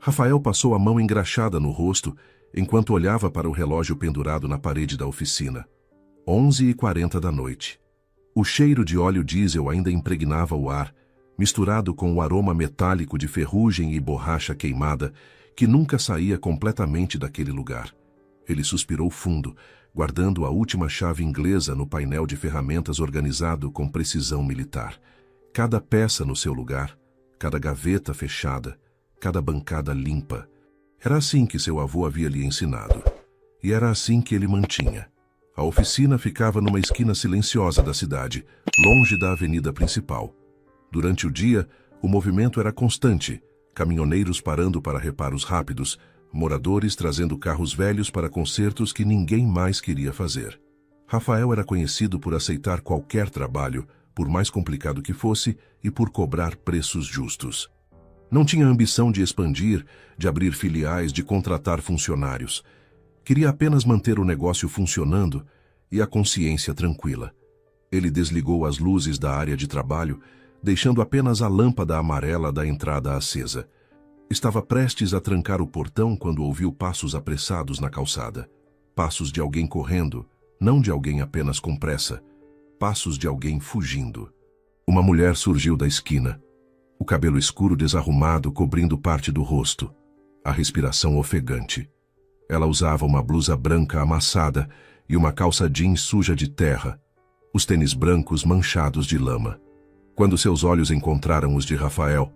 Rafael passou a mão engraxada no rosto, enquanto olhava para o relógio pendurado na parede da oficina. 11h40 da noite. O cheiro de óleo diesel ainda impregnava o ar, misturado com o aroma metálico de ferrugem e borracha queimada, que nunca saía completamente daquele lugar. Ele suspirou fundo, guardando a última chave inglesa no painel de ferramentas organizado com precisão militar. Cada peça no seu lugar, cada gaveta fechada, cada bancada limpa. Era assim que seu avô havia lhe ensinado. E era assim que ele mantinha. A oficina ficava numa esquina silenciosa da cidade, longe da avenida principal. Durante o dia, o movimento era constante, caminhoneiros parando para reparos rápidos, moradores trazendo carros velhos para consertos que ninguém mais queria fazer. Rafael era conhecido por aceitar qualquer trabalho, por mais complicado que fosse, e por cobrar preços justos. Não tinha ambição de expandir, de abrir filiais, de contratar funcionários. Queria apenas manter o negócio funcionando e a consciência tranquila. Ele desligou as luzes da área de trabalho, deixando apenas a lâmpada amarela da entrada acesa. Estava prestes a trancar o portão quando ouviu passos apressados na calçada. Passos de alguém correndo, não de alguém apenas com pressa. Passos de alguém fugindo. Uma mulher surgiu da esquina. O cabelo escuro desarrumado cobrindo parte do rosto. A respiração ofegante. Ela usava uma blusa branca amassada e uma calça jeans suja de terra. Os tênis brancos manchados de lama. Quando seus olhos encontraram os de Rafael,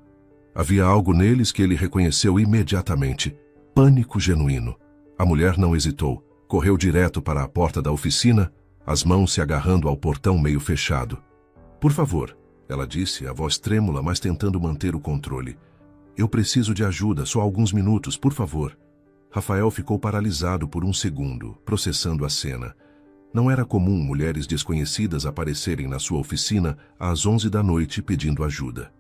havia algo neles que ele reconheceu imediatamente. Pânico genuíno. A mulher não hesitou. Correu direto para a porta da oficina, as mãos se agarrando ao portão meio fechado. "Por favor", ela disse, a voz trêmula, mas tentando manter o controle. "Eu preciso de ajuda, só alguns minutos, por favor." Rafael ficou paralisado por um segundo, processando a cena. Não era comum mulheres desconhecidas aparecerem na sua oficina às 11 da noite pedindo ajuda.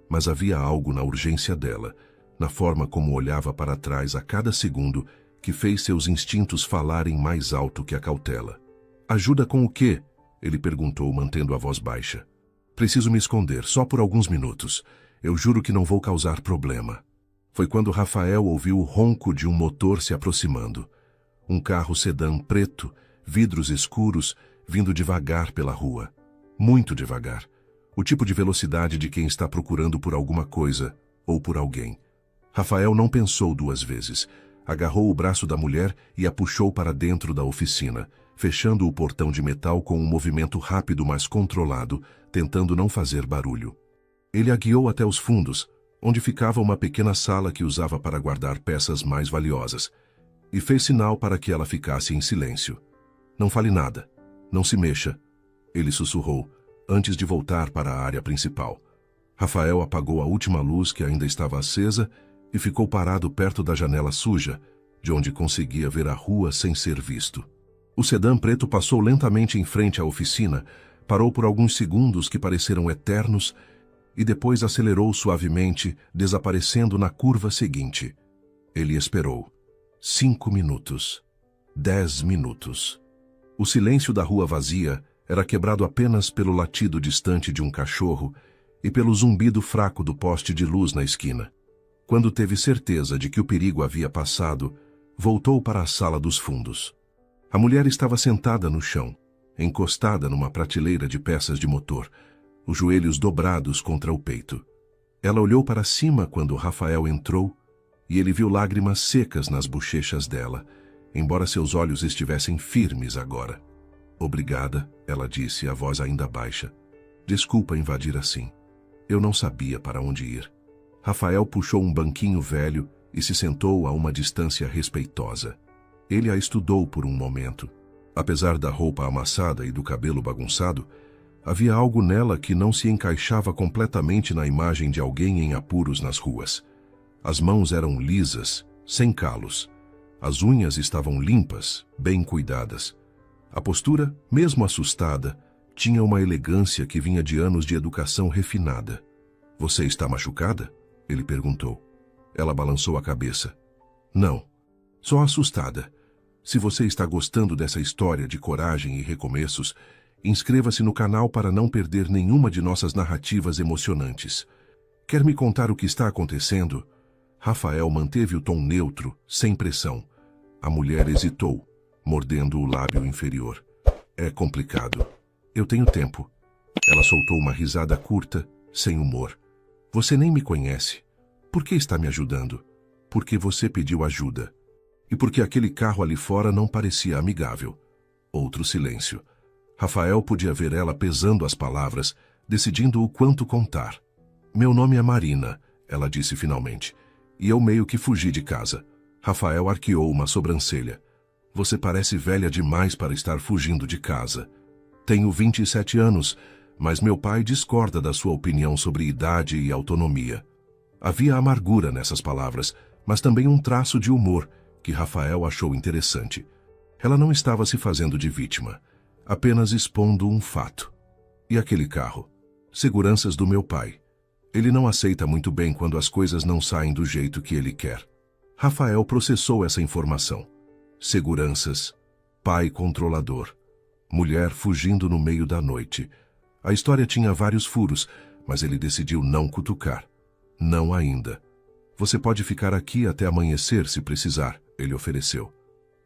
Mas havia algo na urgência dela, na forma como olhava para trás a cada segundo, que fez seus instintos falarem mais alto que a cautela. "Ajuda com o quê?" ele perguntou, mantendo a voz baixa. "Preciso me esconder, só por alguns minutos. Eu juro que não vou causar problema." Foi quando Rafael ouviu o ronco de um motor se aproximando. Um carro sedã preto, vidros escuros, vindo devagar pela rua. Muito devagar. O tipo de velocidade de quem está procurando por alguma coisa ou por alguém. Rafael não pensou duas vezes. Agarrou o braço da mulher e a puxou para dentro da oficina, fechando o portão de metal com um movimento rápido mas controlado, tentando não fazer barulho. Ele a guiou até os fundos, onde ficava uma pequena sala que usava para guardar peças mais valiosas, e fez sinal para que ela ficasse em silêncio. "Não fale nada. Não se mexa", ele sussurrou, antes de voltar para a área principal. Rafael apagou a última luz que ainda estava acesa e ficou parado perto da janela suja, de onde conseguia ver a rua sem ser visto. O sedã preto passou lentamente em frente à oficina, parou por alguns segundos que pareceram eternos e depois acelerou suavemente, desaparecendo na curva seguinte. Ele esperou. 5 minutos. 10 minutos. O silêncio da rua vazia era quebrado apenas pelo latido distante de um cachorro e pelo zumbido fraco do poste de luz na esquina. Quando teve certeza de que o perigo havia passado, voltou para a sala dos fundos. A mulher estava sentada no chão, encostada numa prateleira de peças de motor, os joelhos dobrados contra o peito. Ela olhou para cima quando Rafael entrou e ele viu lágrimas secas nas bochechas dela, embora seus olhos estivessem firmes agora. "Obrigada", ela disse, a voz ainda baixa. "Desculpa invadir assim. Eu não sabia para onde ir." Rafael puxou um banquinho velho e se sentou a uma distância respeitosa. Ele a estudou por um momento. Apesar da roupa amassada e do cabelo bagunçado, havia algo nela que não se encaixava completamente na imagem de alguém em apuros nas ruas. As mãos eram lisas, sem calos. As unhas estavam limpas, bem cuidadas. A postura, mesmo assustada, tinha uma elegância que vinha de anos de educação refinada. "Você está machucada?" ele perguntou. Ela balançou a cabeça. "Não, só assustada. Se você está gostando dessa história de coragem e recomeços, inscreva-se no canal para não perder nenhuma de nossas narrativas emocionantes. Quer me contar o que está acontecendo?" Rafael manteve o tom neutro, sem pressão. A mulher hesitou, mordendo o lábio inferior. É complicado. Eu tenho tempo. Ela soltou uma risada curta, sem humor. Você nem me conhece. Por que está me ajudando? Porque você pediu ajuda. E porque aquele carro ali fora não parecia amigável. Outro silêncio. Rafael podia ver ela pesando as palavras, decidindo o quanto contar. Meu nome é Marina, ela disse finalmente. E eu meio que fugi de casa. Rafael arqueou uma sobrancelha. Você parece velha demais para estar fugindo de casa. Tenho 27 anos, mas meu pai discorda da sua opinião sobre idade e autonomia. Havia amargura nessas palavras, mas também um traço de humor, que Rafael achou interessante. Ela não estava se fazendo de vítima, apenas expondo um fato. E aquele carro? Seguranças do meu pai. Ele não aceita muito bem quando as coisas não saem do jeito que ele quer. Rafael processou essa informação. Seguranças, pai controlador, mulher fugindo no meio da noite. A história tinha vários furos, mas ele decidiu não cutucar. Não ainda. Você pode ficar aqui até amanhecer se precisar, ele ofereceu.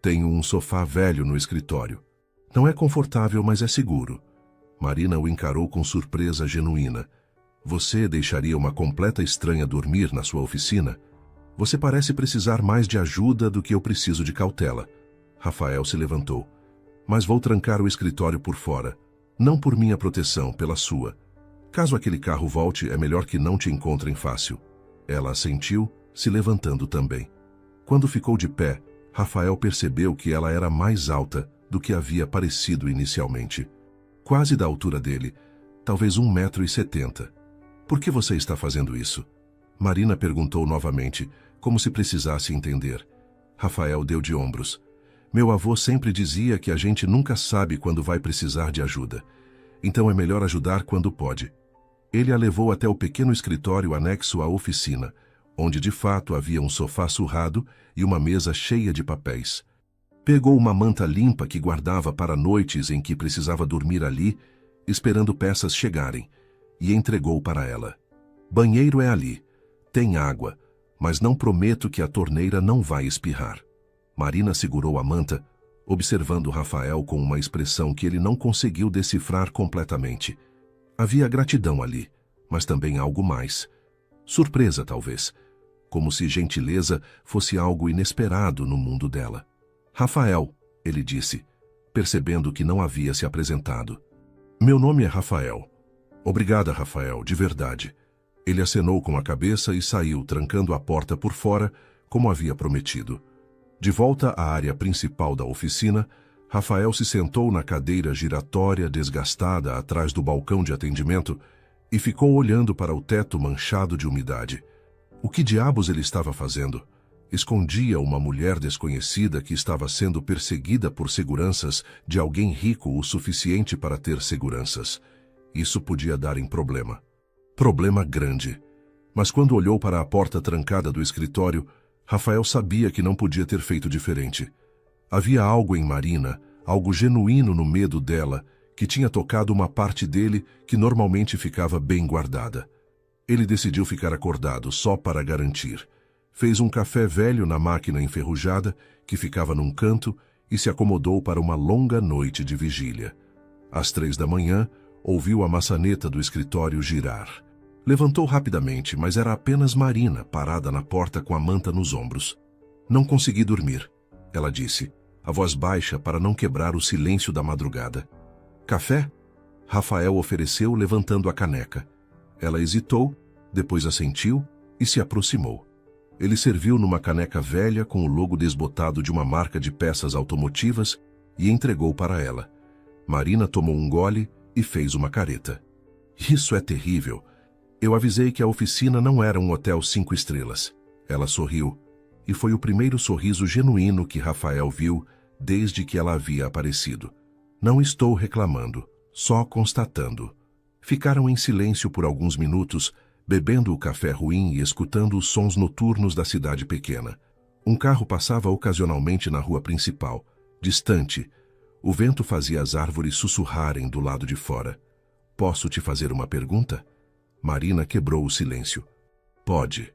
Tenho um sofá velho no escritório. Não é confortável, mas é seguro. Marina o encarou com surpresa genuína. Você deixaria uma completa estranha dormir na sua oficina? Você parece precisar mais de ajuda do que eu preciso de cautela. Rafael se levantou. Mas vou trancar o escritório por fora. Não por minha proteção, pela sua. Caso aquele carro volte, é melhor que não te encontrem fácil. Ela assentiu, se levantando também. Quando ficou de pé, Rafael percebeu que ela era mais alta do que havia parecido inicialmente. Quase da altura dele, talvez 1,70 m. Por que você está fazendo isso? Marina perguntou novamente, como se precisasse entender. Rafael deu de ombros. Meu avô sempre dizia que a gente nunca sabe quando vai precisar de ajuda. Então é melhor ajudar quando pode. Ele a levou até o pequeno escritório anexo à oficina, onde de fato havia um sofá surrado e uma mesa cheia de papéis. Pegou uma manta limpa que guardava para noites em que precisava dormir ali, esperando peças chegarem, e entregou para ela. Banheiro é ali. Tem água, mas não prometo que a torneira não vai espirrar. Marina segurou a manta, observando Rafael com uma expressão que ele não conseguiu decifrar completamente. Havia gratidão ali, mas também algo mais. Surpresa, talvez. Como se gentileza fosse algo inesperado no mundo dela. Rafael, ele disse, percebendo que não havia se apresentado. Meu nome é Rafael. Obrigada, Rafael, de verdade. Ele acenou com a cabeça e saiu, trancando a porta por fora, como havia prometido. De volta à área principal da oficina, Rafael se sentou na cadeira giratória desgastada atrás do balcão de atendimento e ficou olhando para o teto manchado de umidade. O que diabos ele estava fazendo? Escondia uma mulher desconhecida que estava sendo perseguida por seguranças de alguém rico o suficiente para ter seguranças. Isso podia dar em problema. Problema grande. Mas quando olhou para a porta trancada do escritório, Rafael sabia que não podia ter feito diferente. Havia algo em Marina, algo genuíno no medo dela, que tinha tocado uma parte dele que normalmente ficava bem guardada. Ele decidiu ficar acordado só para garantir. Fez um café velho na máquina enferrujada, que ficava num canto, e se acomodou para uma longa noite de vigília. Às 3 da manhã, ouviu a maçaneta do escritório girar. Levantou rapidamente, mas era apenas Marina, parada na porta com a manta nos ombros. Não consegui dormir, ela disse, a voz baixa para não quebrar o silêncio da madrugada. Café? Rafael ofereceu, levantando a caneca. Ela hesitou, depois assentiu e se aproximou. Ele serviu numa caneca velha com o logo desbotado de uma marca de peças automotivas e entregou para ela. Marina tomou um gole e fez uma careta. Isso é terrível. Eu avisei que a oficina não era um hotel 5 estrelas. Ela sorriu, e foi o primeiro sorriso genuíno que Rafael viu desde que ela havia aparecido. Não estou reclamando, só constatando. Ficaram em silêncio por alguns minutos, bebendo o café ruim e escutando os sons noturnos da cidade pequena. Um carro passava ocasionalmente na rua principal, distante. O vento fazia as árvores sussurrarem do lado de fora. Posso te fazer uma pergunta? Marina quebrou o silêncio. Pode.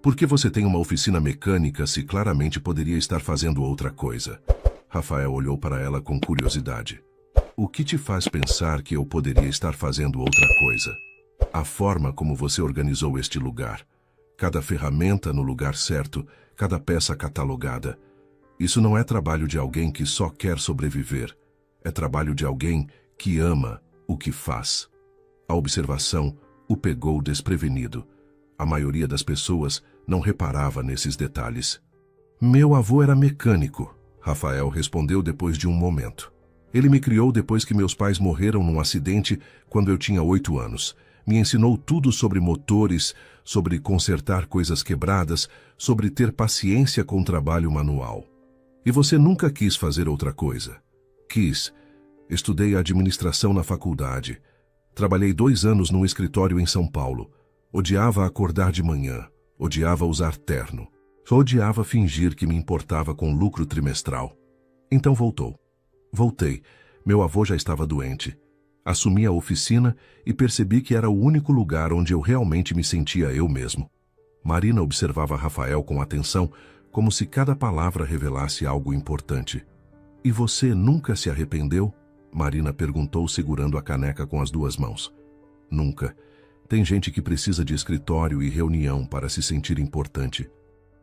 Por que você tem uma oficina mecânica se claramente poderia estar fazendo outra coisa? Rafael olhou para ela com curiosidade. O que te faz pensar que eu poderia estar fazendo outra coisa? A forma como você organizou este lugar. Cada ferramenta no lugar certo, cada peça catalogada. Isso não é trabalho de alguém que só quer sobreviver. É trabalho de alguém que ama o que faz. A observação o pegou desprevenido. A maioria das pessoas não reparava nesses detalhes. Meu avô era mecânico, Rafael respondeu depois de um momento. Ele me criou depois que meus pais morreram num acidente quando eu tinha 8 anos. Me ensinou tudo sobre motores, sobre consertar coisas quebradas, sobre ter paciência com o trabalho manual. E você nunca quis fazer outra coisa? Quis. Estudei administração na faculdade. Trabalhei 2 anos num escritório em São Paulo. Odiava acordar de manhã. Odiava usar terno. Só odiava fingir que me importava com lucro trimestral. Então voltou. Voltei. Meu avô já estava doente. Assumi a oficina e percebi que era o único lugar onde eu realmente me sentia eu mesmo. Marina observava Rafael com atenção, como se cada palavra revelasse algo importante. E você nunca se arrependeu? Marina perguntou, segurando a caneca com as 2 mãos. Nunca. Tem gente que precisa de escritório e reunião para se sentir importante.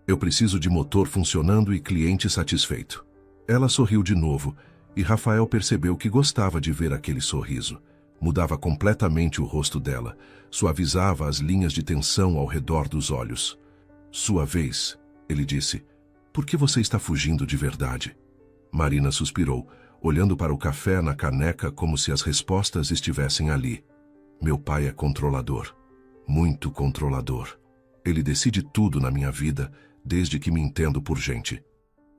Eu preciso de motor funcionando e cliente satisfeito. Ela sorriu de novo, e Rafael percebeu que gostava de ver aquele sorriso. Mudava completamente o rosto dela, suavizava as linhas de tensão ao redor dos olhos. Sua vez, ele disse. Por que você está fugindo de verdade? Marina suspirou, olhando para o café na caneca como se as respostas estivessem ali. Meu pai é controlador. Muito controlador. Ele decide tudo na minha vida, desde que me entendo por gente.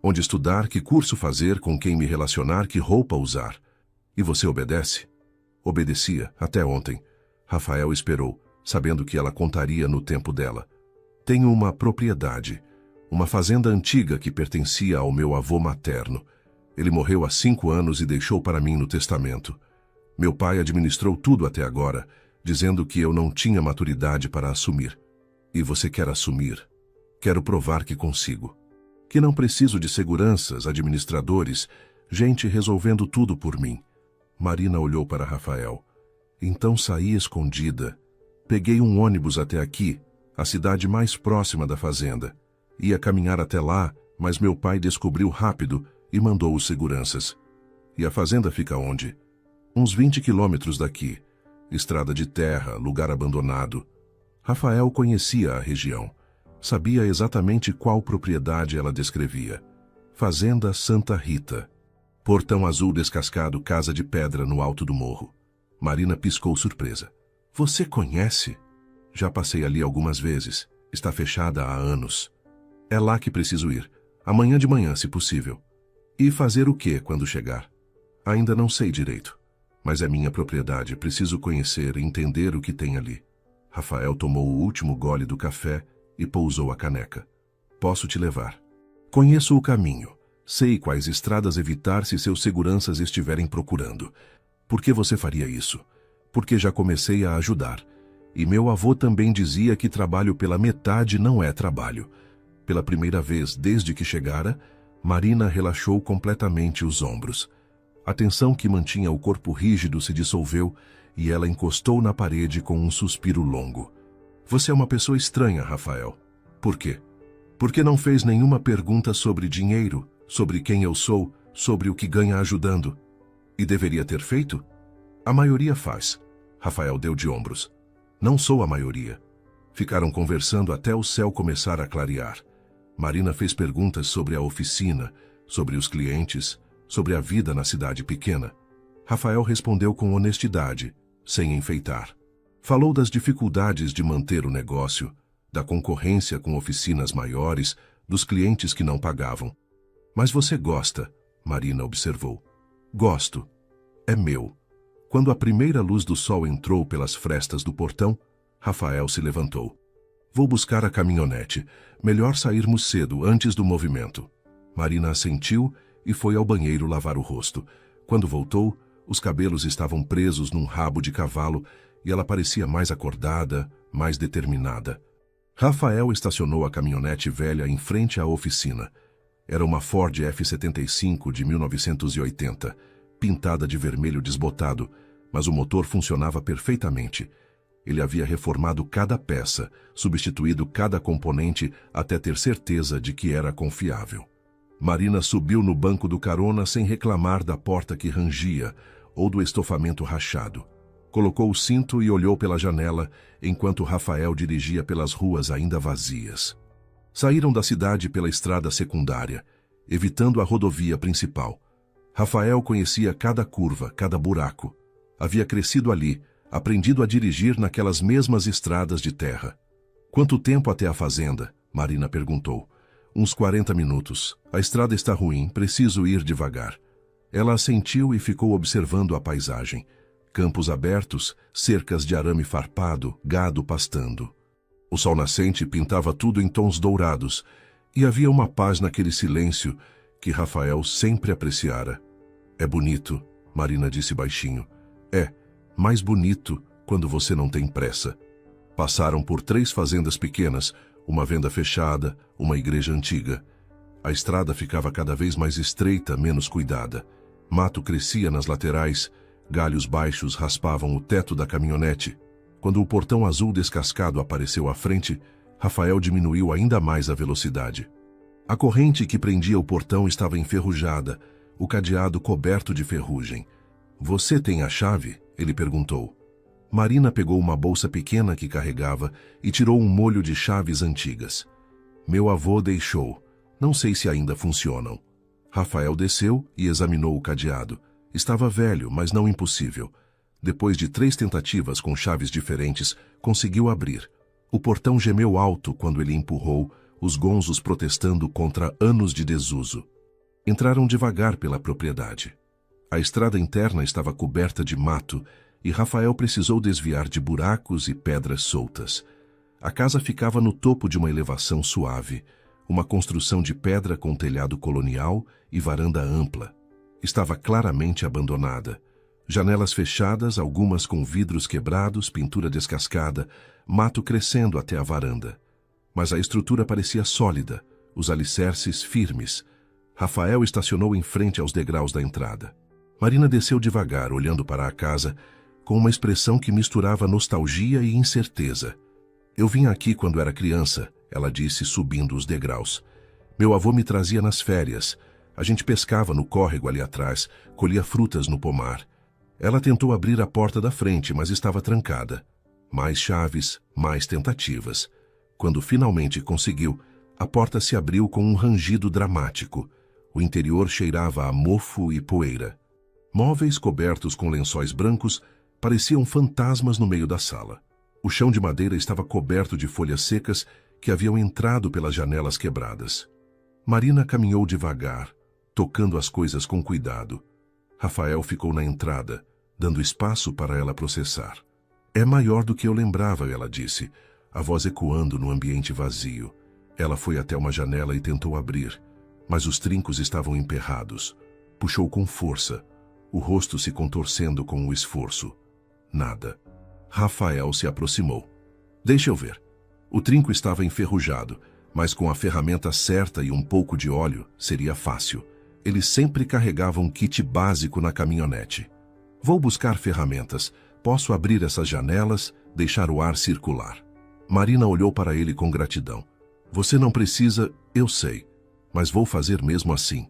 Onde estudar, que curso fazer, com quem me relacionar, que roupa usar. E você obedece? Obedecia, até ontem. Rafael esperou, sabendo que ela contaria no tempo dela. Tenho uma propriedade, uma fazenda antiga que pertencia ao meu avô materno. Ele morreu há 5 anos e deixou para mim no testamento. Meu pai administrou tudo até agora, dizendo que eu não tinha maturidade para assumir. E você quer assumir? Quero provar que consigo. Que não preciso de seguranças, administradores, gente resolvendo tudo por mim. Marina olhou para Rafael. Então saí escondida. Peguei um ônibus até aqui, a cidade mais próxima da fazenda. Ia caminhar até lá, mas meu pai descobriu rápido e mandou os seguranças. E a fazenda fica onde? Uns 20 quilômetros daqui. Estrada de terra, lugar abandonado. Rafael conhecia a região. Sabia exatamente qual propriedade ela descrevia. Fazenda Santa Rita. Portão azul descascado, casa de pedra no alto do morro. Marina piscou surpresa. Você conhece? Já passei ali algumas vezes. Está fechada há anos. É lá que preciso ir. Amanhã de manhã, se possível. E fazer o que quando chegar? Ainda não sei direito. Mas é minha propriedade. Preciso conhecer e entender o que tem ali. Rafael tomou o último gole do café e pousou a caneca. Posso te levar. Conheço o caminho. Sei quais estradas evitar se seus seguranças estiverem procurando. Por que você faria isso? Porque já comecei a ajudar. E meu avô também dizia que trabalho pela metade não é trabalho. Pela primeira vez desde que chegara, Marina relaxou completamente os ombros. A tensão que mantinha o corpo rígido se dissolveu e ela encostou na parede com um suspiro longo. Você é uma pessoa estranha, Rafael. Por quê? Porque não fez nenhuma pergunta sobre dinheiro, sobre quem eu sou, sobre o que ganha ajudando. E deveria ter feito? A maioria faz. Rafael deu de ombros. Não sou a maioria. Ficaram conversando até o céu começar a clarear. Marina fez perguntas sobre a oficina, sobre os clientes, sobre a vida na cidade pequena. Rafael respondeu com honestidade, sem enfeitar. Falou das dificuldades de manter o negócio, da concorrência com oficinas maiores, dos clientes que não pagavam. Mas você gosta, Marina observou. Gosto. É meu. Quando a primeira luz do sol entrou pelas frestas do portão, Rafael se levantou. Vou buscar a caminhonete. Melhor sairmos cedo, antes do movimento. Marina assentiu e foi ao banheiro lavar o rosto. Quando voltou, os cabelos estavam presos num rabo de cavalo e ela parecia mais acordada, mais determinada. Rafael estacionou a caminhonete velha em frente à oficina. Era uma Ford F-75 de 1980, pintada de vermelho desbotado, mas o motor funcionava perfeitamente. Ele havia reformado cada peça, substituído cada componente até ter certeza de que era confiável. Marina subiu no banco do carona sem reclamar da porta que rangia ou do estofamento rachado. Colocou o cinto e olhou pela janela enquanto Rafael dirigia pelas ruas ainda vazias. Saíram da cidade pela estrada secundária, evitando a rodovia principal. Rafael conhecia cada curva, cada buraco. Havia crescido ali, aprendido a dirigir naquelas mesmas estradas de terra. Quanto tempo até a fazenda? Marina perguntou. Uns 40 minutos. A estrada está ruim, preciso ir devagar. Ela assentiu e ficou observando a paisagem. Campos abertos, cercas de arame farpado, gado pastando. O sol nascente pintava tudo em tons dourados, e havia uma paz naquele silêncio que Rafael sempre apreciara. É bonito, Marina disse baixinho. É, mais bonito quando você não tem pressa. Passaram por 3 fazendas pequenas, uma venda fechada, uma igreja antiga. A estrada ficava cada vez mais estreita, menos cuidada. Mato crescia nas laterais, galhos baixos raspavam o teto da caminhonete. Quando o portão azul descascado apareceu à frente, Rafael diminuiu ainda mais a velocidade. A corrente que prendia o portão estava enferrujada, o cadeado coberto de ferrugem. Você tem a chave? Ele perguntou. Marina pegou uma bolsa pequena que carregava e tirou um molho de chaves antigas. Meu avô deixou. Não sei se ainda funcionam. Rafael desceu e examinou o cadeado. Estava velho, mas não impossível. Depois de 3 tentativas com chaves diferentes, conseguiu abrir. O portão gemeu alto quando ele empurrou, os gonzos protestando contra anos de desuso. Entraram devagar pela propriedade. A estrada interna estava coberta de mato e Rafael precisou desviar de buracos e pedras soltas. A casa ficava no topo de uma elevação suave, uma construção de pedra com telhado colonial e varanda ampla. Estava claramente abandonada. Janelas fechadas, algumas com vidros quebrados, pintura descascada, mato crescendo até a varanda. Mas a estrutura parecia sólida, os alicerces firmes. Rafael estacionou em frente aos degraus da entrada. Marina desceu devagar, olhando para a casa, com uma expressão que misturava nostalgia e incerteza. Eu vim aqui quando era criança, ela disse, subindo os degraus. Meu avô me trazia nas férias. A gente pescava no córrego ali atrás, colhia frutas no pomar. Ela tentou abrir a porta da frente, mas estava trancada. Mais chaves, mais tentativas. Quando finalmente conseguiu, a porta se abriu com um rangido dramático. O interior cheirava a mofo e poeira. Móveis cobertos com lençóis brancos pareciam fantasmas no meio da sala. O chão de madeira estava coberto de folhas secas que haviam entrado pelas janelas quebradas. Marina caminhou devagar, tocando as coisas com cuidado. Rafael ficou na entrada, dando espaço para ela processar. É maior do que eu lembrava, ela disse, a voz ecoando no ambiente vazio. Ela foi até uma janela e tentou abrir, mas os trincos estavam emperrados. Puxou com força, o rosto se contorcendo com o esforço. Nada. Rafael se aproximou. Deixa eu ver. O trinco estava enferrujado, mas com a ferramenta certa e um pouco de óleo, seria fácil. Ele sempre carregava um kit básico na caminhonete. Vou buscar ferramentas. Posso abrir essas janelas, deixar o ar circular. Marina olhou para ele com gratidão. Você não precisa, eu sei, mas vou fazer mesmo assim.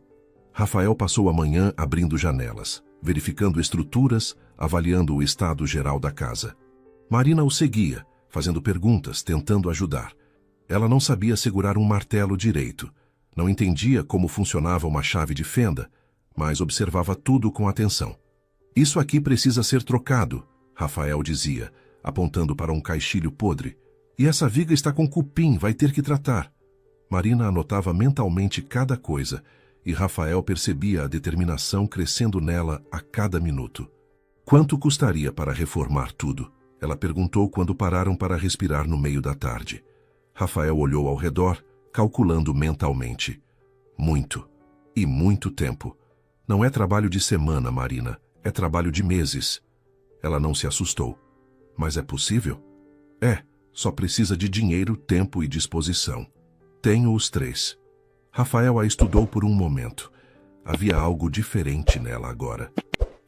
Rafael passou a manhã abrindo janelas, verificando estruturas, avaliando o estado geral da casa. Marina o seguia, fazendo perguntas, tentando ajudar. Ela não sabia segurar um martelo direito. Não entendia como funcionava uma chave de fenda, mas observava tudo com atenção. Isso aqui precisa ser trocado, Rafael dizia, apontando para um caixilho podre. E essa viga está com cupim, vai ter que tratar. Marina anotava mentalmente cada coisa, e Rafael percebia a determinação crescendo nela a cada minuto. Quanto custaria para reformar tudo? Ela perguntou quando pararam para respirar no meio da tarde. Rafael olhou ao redor, calculando mentalmente. Muito. E muito tempo. Não é trabalho de semana, Marina. É trabalho de meses. Ela não se assustou. Mas é possível? É, Só precisa de dinheiro, tempo e disposição. Tenho os 3. Rafael a estudou por um momento. Havia algo diferente nela agora.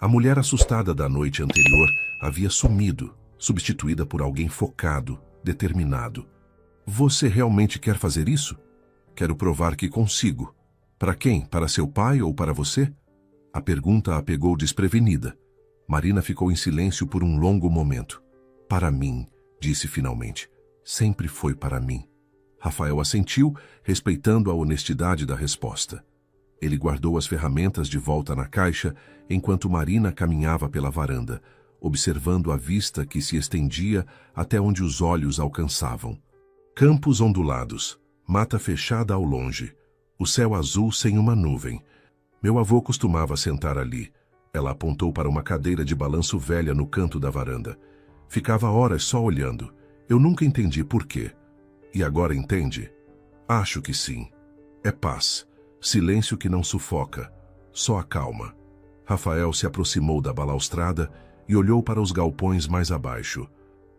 A mulher assustada da noite anterior havia sumido, substituída por alguém focado, determinado. Você realmente quer fazer isso? Quero provar que consigo. Para quem? Para seu pai ou para você? A pergunta a pegou desprevenida. Marina ficou em silêncio por um longo momento. Para mim, disse finalmente. Sempre foi para mim. Rafael assentiu, respeitando a honestidade da resposta. Ele guardou as ferramentas de volta na caixa, enquanto Marina caminhava pela varanda, observando a vista que se estendia até onde os olhos alcançavam. Campos ondulados, mata fechada ao longe, o céu azul sem uma nuvem. Meu avô costumava sentar ali. Ela apontou para uma cadeira de balanço velha no canto da varanda. Ficava horas só olhando. Eu nunca entendi por quê. E agora entende? Acho que sim. É paz. Silêncio que não sufoca. Só acalma. Rafael se aproximou da balaustrada e olhou para os galpões mais abaixo.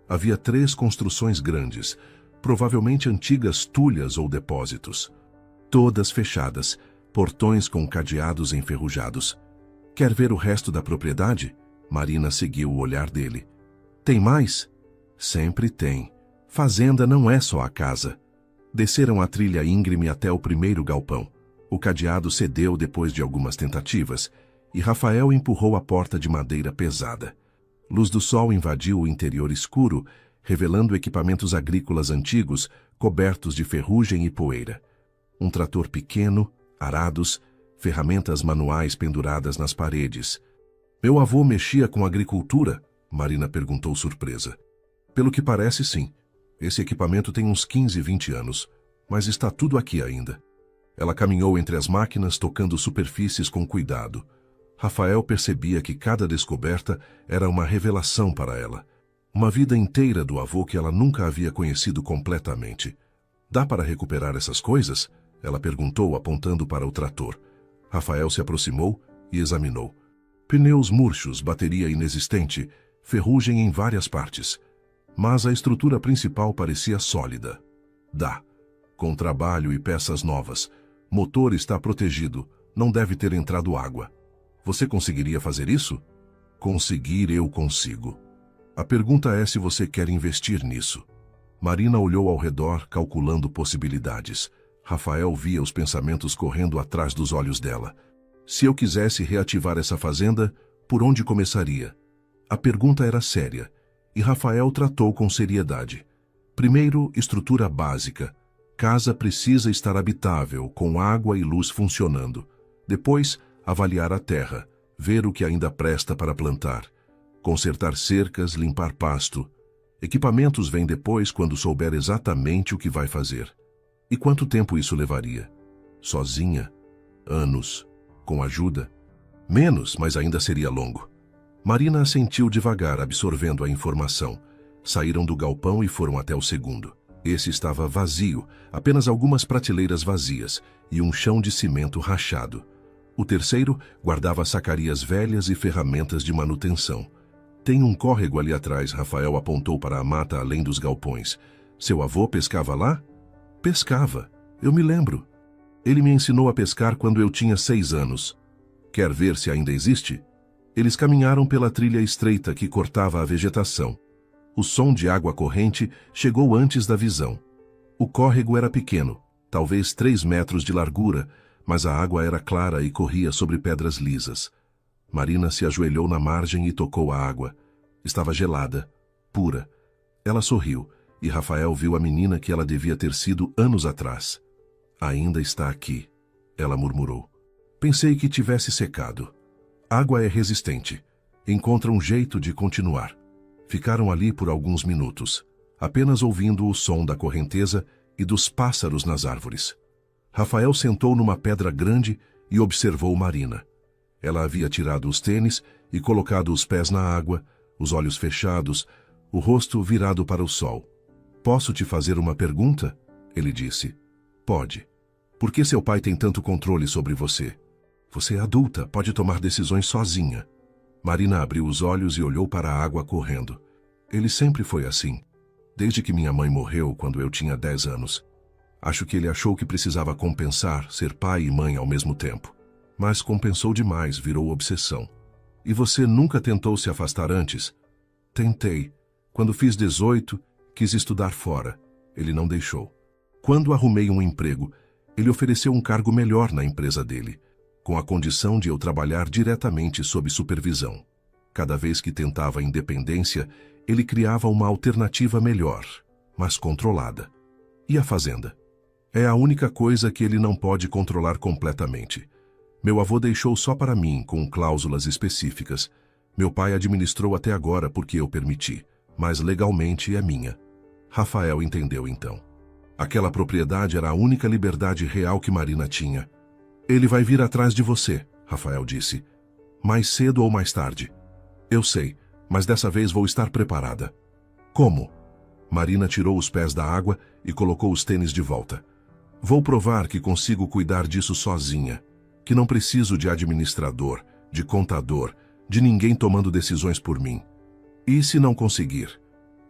Havia 3 construções grandes, provavelmente antigas tulhas ou depósitos. Todas fechadas, portões com cadeados enferrujados. Quer ver o resto da propriedade? Marina seguiu o olhar dele. Tem mais? Sempre tem. Fazenda não é só a casa. Desceram a trilha íngreme até o primeiro galpão. O cadeado cedeu depois de algumas tentativas, e Rafael empurrou a porta de madeira pesada. Luz do sol invadiu o interior escuro, revelando equipamentos agrícolas antigos, cobertos de ferrugem e poeira. Um trator pequeno, arados, ferramentas manuais penduradas nas paredes. Meu avô mexia com agricultura? Marina perguntou surpresa. Pelo que parece, sim. Esse equipamento tem uns 15, 20 anos, mas está tudo aqui ainda. Ela caminhou entre as máquinas, tocando superfícies com cuidado. Rafael percebia que cada descoberta era uma revelação para ela. Uma vida inteira do avô que ela nunca havia conhecido completamente. Dá para recuperar essas coisas? Ela perguntou, apontando para o trator. Rafael se aproximou e examinou. Pneus murchos, bateria inexistente, ferrugem em várias partes. Mas a estrutura principal parecia sólida. Dá. Com trabalho e peças novas. Motor está protegido, não deve ter entrado água. Você conseguiria fazer isso? Conseguir, eu consigo. A pergunta é se você quer investir nisso. Marina olhou ao redor, calculando possibilidades. Rafael via os pensamentos correndo atrás dos olhos dela. Se eu quisesse reativar essa fazenda, por onde começaria? A pergunta era séria, e Rafael tratou com seriedade. Primeiro, estrutura básica. Casa precisa estar habitável, com água e luz funcionando. Depois, avaliar a terra, ver o que ainda presta para plantar. Consertar cercas, limpar pasto. Equipamentos vêm depois quando souber exatamente o que vai fazer. E quanto tempo isso levaria? Sozinha? Anos. Com ajuda? Menos, mas ainda seria longo. Marina assentiu devagar, absorvendo a informação. Saíram do galpão e foram até o segundo. Esse estava vazio, apenas algumas prateleiras vazias e um chão de cimento rachado. O terceiro guardava sacarias velhas e ferramentas de manutenção. Tem um córrego ali atrás, Rafael apontou para a mata além dos galpões. Seu avô pescava lá? Pescava, eu me lembro. Ele me ensinou a pescar quando eu tinha 6 anos. Quer ver se ainda existe? Eles caminharam pela trilha estreita que cortava a vegetação. O som de água corrente chegou antes da visão. O córrego era pequeno, talvez 3 metros de largura, mas a água era clara e corria sobre pedras lisas. Marina se ajoelhou na margem e tocou a água. Estava gelada, pura. Ela sorriu, e Rafael viu a menina que ela devia ter sido anos atrás. Ainda está aqui, ela murmurou. Pensei que tivesse secado. Água é resistente. Encontra um jeito de continuar. Ficaram ali por alguns minutos, apenas ouvindo o som da correnteza e dos pássaros nas árvores. Rafael sentou numa pedra grande e observou Marina. Ela havia tirado os tênis e colocado os pés na água, os olhos fechados, o rosto virado para o sol. Posso te fazer uma pergunta? Ele disse. Pode. Por que seu pai tem tanto controle sobre você? Você é adulta, pode tomar decisões sozinha. Marina abriu os olhos e olhou para a água correndo. Ele sempre foi assim. desde que minha mãe morreu quando eu tinha 10 anos. Acho que ele achou que precisava compensar ser pai e mãe ao mesmo tempo. Mas compensou demais, virou obsessão. E você nunca tentou se afastar antes? Tentei. Quando fiz 18, quis estudar fora. Ele não deixou. Quando arrumei um emprego, ele ofereceu um cargo melhor na empresa dele, com a condição de eu trabalhar diretamente sob supervisão. Cada vez que tentava independência, ele criava uma alternativa melhor, mas controlada. E a fazenda? É a única coisa que ele não pode controlar completamente. Meu avô deixou só para mim, com cláusulas específicas. Meu pai administrou até agora porque eu permiti, mas legalmente é minha. Rafael entendeu então. Aquela propriedade era a única liberdade real que Marina tinha. Ele vai vir atrás de você, Rafael disse. Mais cedo ou mais tarde. Eu sei, mas dessa vez vou estar preparada. Como? Marina tirou os pés da água e colocou os tênis de volta. Vou provar que consigo cuidar disso sozinha, que não preciso de administrador, de contador, de ninguém tomando decisões por mim. E se não conseguir?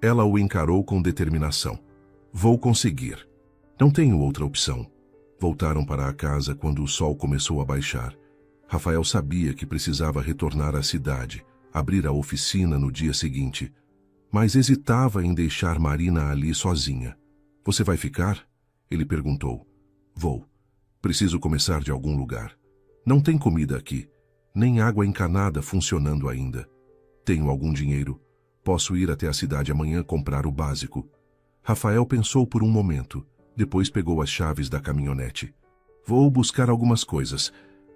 Ela o encarou com determinação. Vou conseguir. Não tenho outra opção. Voltaram para a casa quando o sol começou a baixar. Rafael sabia que precisava retornar à cidade, abrir a oficina no dia seguinte, mas hesitava em deixar Marina ali sozinha. Você vai ficar? Ele perguntou. Vou. Preciso começar de algum lugar. Não tem comida aqui, nem água encanada funcionando ainda. Tenho algum dinheiro. Posso ir até a cidade amanhã comprar o básico. Rafael pensou por um momento, depois pegou as chaves da caminhonete. Vou buscar algumas coisas.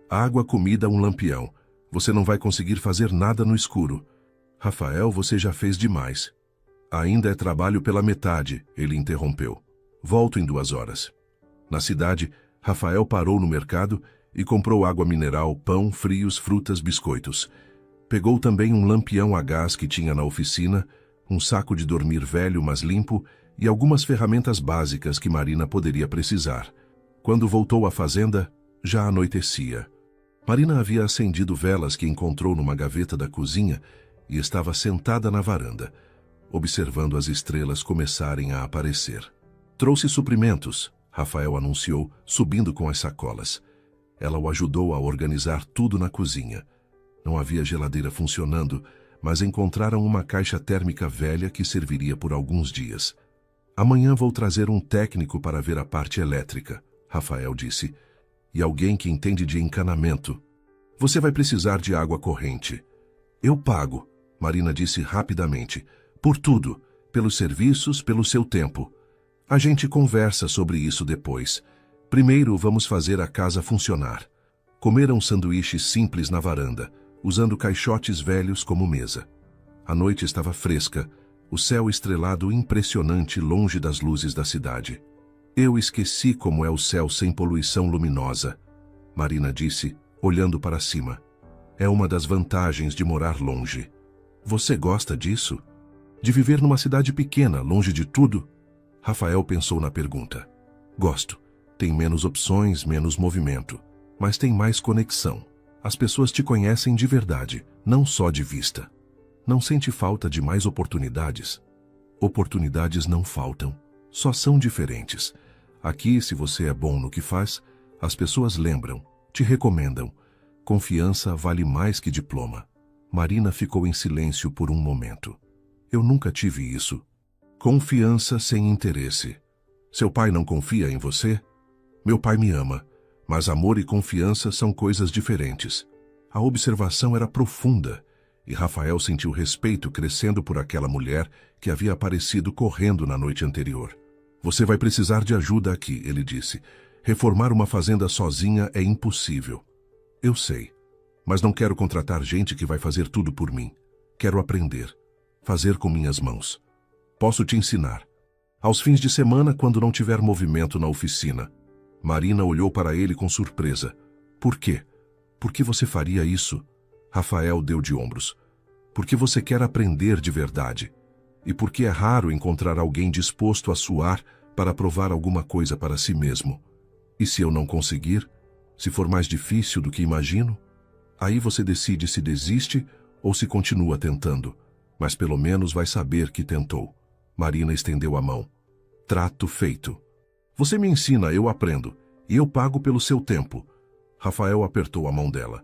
Água, comida, um lampião. Você não vai conseguir fazer nada no escuro. Rafael, você já fez demais. Ainda é trabalho pela metade, ele interrompeu. Volto em 2 horas. Na cidade, Rafael parou no mercado e comprou água mineral, pão, frios, frutas, biscoitos. Pegou também um lampião a gás que tinha na oficina, um saco de dormir velho, mas limpo, e algumas ferramentas básicas que Marina poderia precisar. Quando voltou à fazenda, já anoitecia. Marina havia acendido velas que encontrou numa gaveta da cozinha e estava sentada na varanda, observando as estrelas começarem a aparecer. Trouxe suprimentos, Rafael anunciou, subindo com as sacolas. Ela o ajudou a organizar tudo na cozinha. Não havia geladeira funcionando, mas encontraram uma caixa térmica velha que serviria por alguns dias. Amanhã vou trazer um técnico para ver a parte elétrica, Rafael disse, e alguém que entende de encanamento. Você vai precisar de água corrente. Eu pago, Marina disse rapidamente, por tudo, pelos serviços, pelo seu tempo. A gente conversa sobre isso depois. Primeiro vamos fazer a casa funcionar. Comeram sanduíches simples na varanda, usando caixotes velhos como mesa. A noite estava fresca, o céu estrelado impressionante longe das luzes da cidade. Eu esqueci como é o céu sem poluição luminosa, Marina disse, olhando para cima. É uma das vantagens de morar longe. Você gosta disso? De viver numa cidade pequena, longe de tudo? Rafael pensou na pergunta. Gosto. Tem menos opções, menos movimento, mas tem mais conexão. As pessoas te conhecem de verdade, não só de vista. Não sente falta de mais oportunidades? Oportunidades não faltam, só são diferentes. Aqui, se você é bom no que faz, as pessoas lembram, te recomendam. Confiança vale mais que diploma. Marina ficou em silêncio por um momento. Eu nunca tive isso. Confiança sem interesse. Seu pai não confia em você? Meu pai me ama, mas amor e confiança são coisas diferentes. A observação era profunda, e Rafael sentiu respeito crescendo por aquela mulher que havia aparecido correndo na noite anterior. Você vai precisar de ajuda aqui, ele disse. Reformar uma fazenda sozinha é impossível. Eu sei, mas não quero contratar gente que vai fazer tudo por mim. Quero aprender, fazer com minhas mãos. Posso te ensinar. Aos fins de semana, quando não tiver movimento na oficina. Marina olhou para ele com surpresa. Por quê? Por que você faria isso? Rafael deu de ombros. Porque você quer aprender de verdade. E porque é raro encontrar alguém disposto a suar para provar alguma coisa para si mesmo. E se eu não conseguir? Se for mais difícil do que imagino? Aí você decide se desiste ou se continua tentando. Mas pelo menos vai saber que tentou. Marina estendeu a mão. Trato feito. Você me ensina, eu aprendo. E eu pago pelo seu tempo. Rafael apertou a mão dela.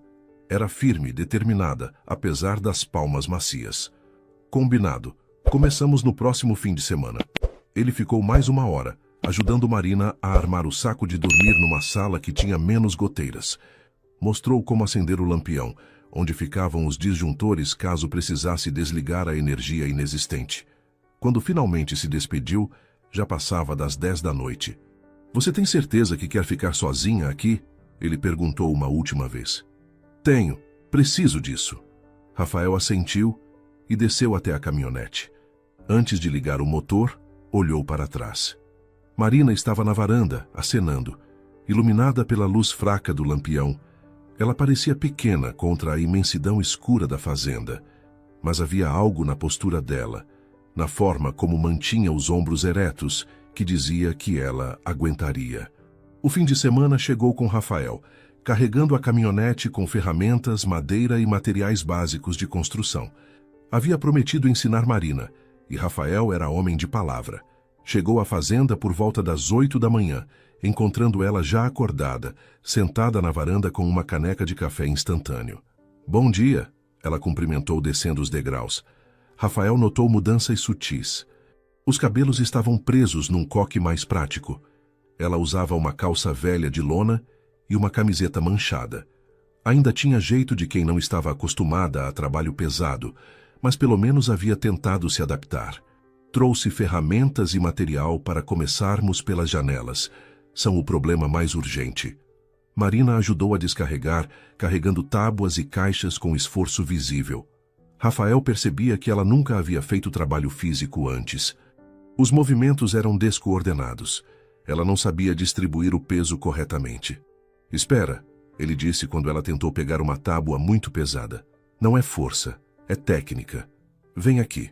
Era firme, determinada, apesar das palmas macias. Combinado. Começamos no próximo fim de semana. Ele ficou mais 1 hora, ajudando Marina a armar o saco de dormir numa sala que tinha menos goteiras. Mostrou como acender o lampião, onde ficavam os disjuntores caso precisasse desligar a energia inexistente. Quando finalmente se despediu, já passava das 10 da noite. Você tem certeza que quer ficar sozinha aqui? Ele perguntou uma última vez. Tenho. Preciso disso. Rafael assentiu e desceu até a caminhonete. Antes de ligar o motor, olhou para trás. Marina estava na varanda, acenando. Iluminada pela luz fraca do lampião, ela parecia pequena contra a imensidão escura da fazenda. Mas havia algo na postura dela, na forma como mantinha os ombros eretos, que dizia que ela aguentaria. O fim de semana chegou com Rafael, carregando a caminhonete com ferramentas, madeira e materiais básicos de construção. Havia prometido ensinar Marina, e Rafael era homem de palavra. Chegou à fazenda por volta das 8 da manhã, encontrando ela já acordada, sentada na varanda com uma caneca de café instantâneo. Bom dia, ela cumprimentou descendo os degraus. Rafael notou mudanças sutis. Os cabelos estavam presos num coque mais prático. Ela usava uma calça velha de lona e uma camiseta manchada. Ainda tinha jeito de quem não estava acostumada a trabalho pesado, mas pelo menos havia tentado se adaptar. Trouxe ferramentas e material para começarmos pelas janelas. São o problema mais urgente. Marina ajudou a descarregar, carregando tábuas e caixas com esforço visível. Rafael percebia que ela nunca havia feito trabalho físico antes. Os movimentos eram descoordenados. Ela não sabia distribuir o peso corretamente. Espera, ele disse quando ela tentou pegar uma tábua muito pesada. Não é força, é técnica. Vem aqui.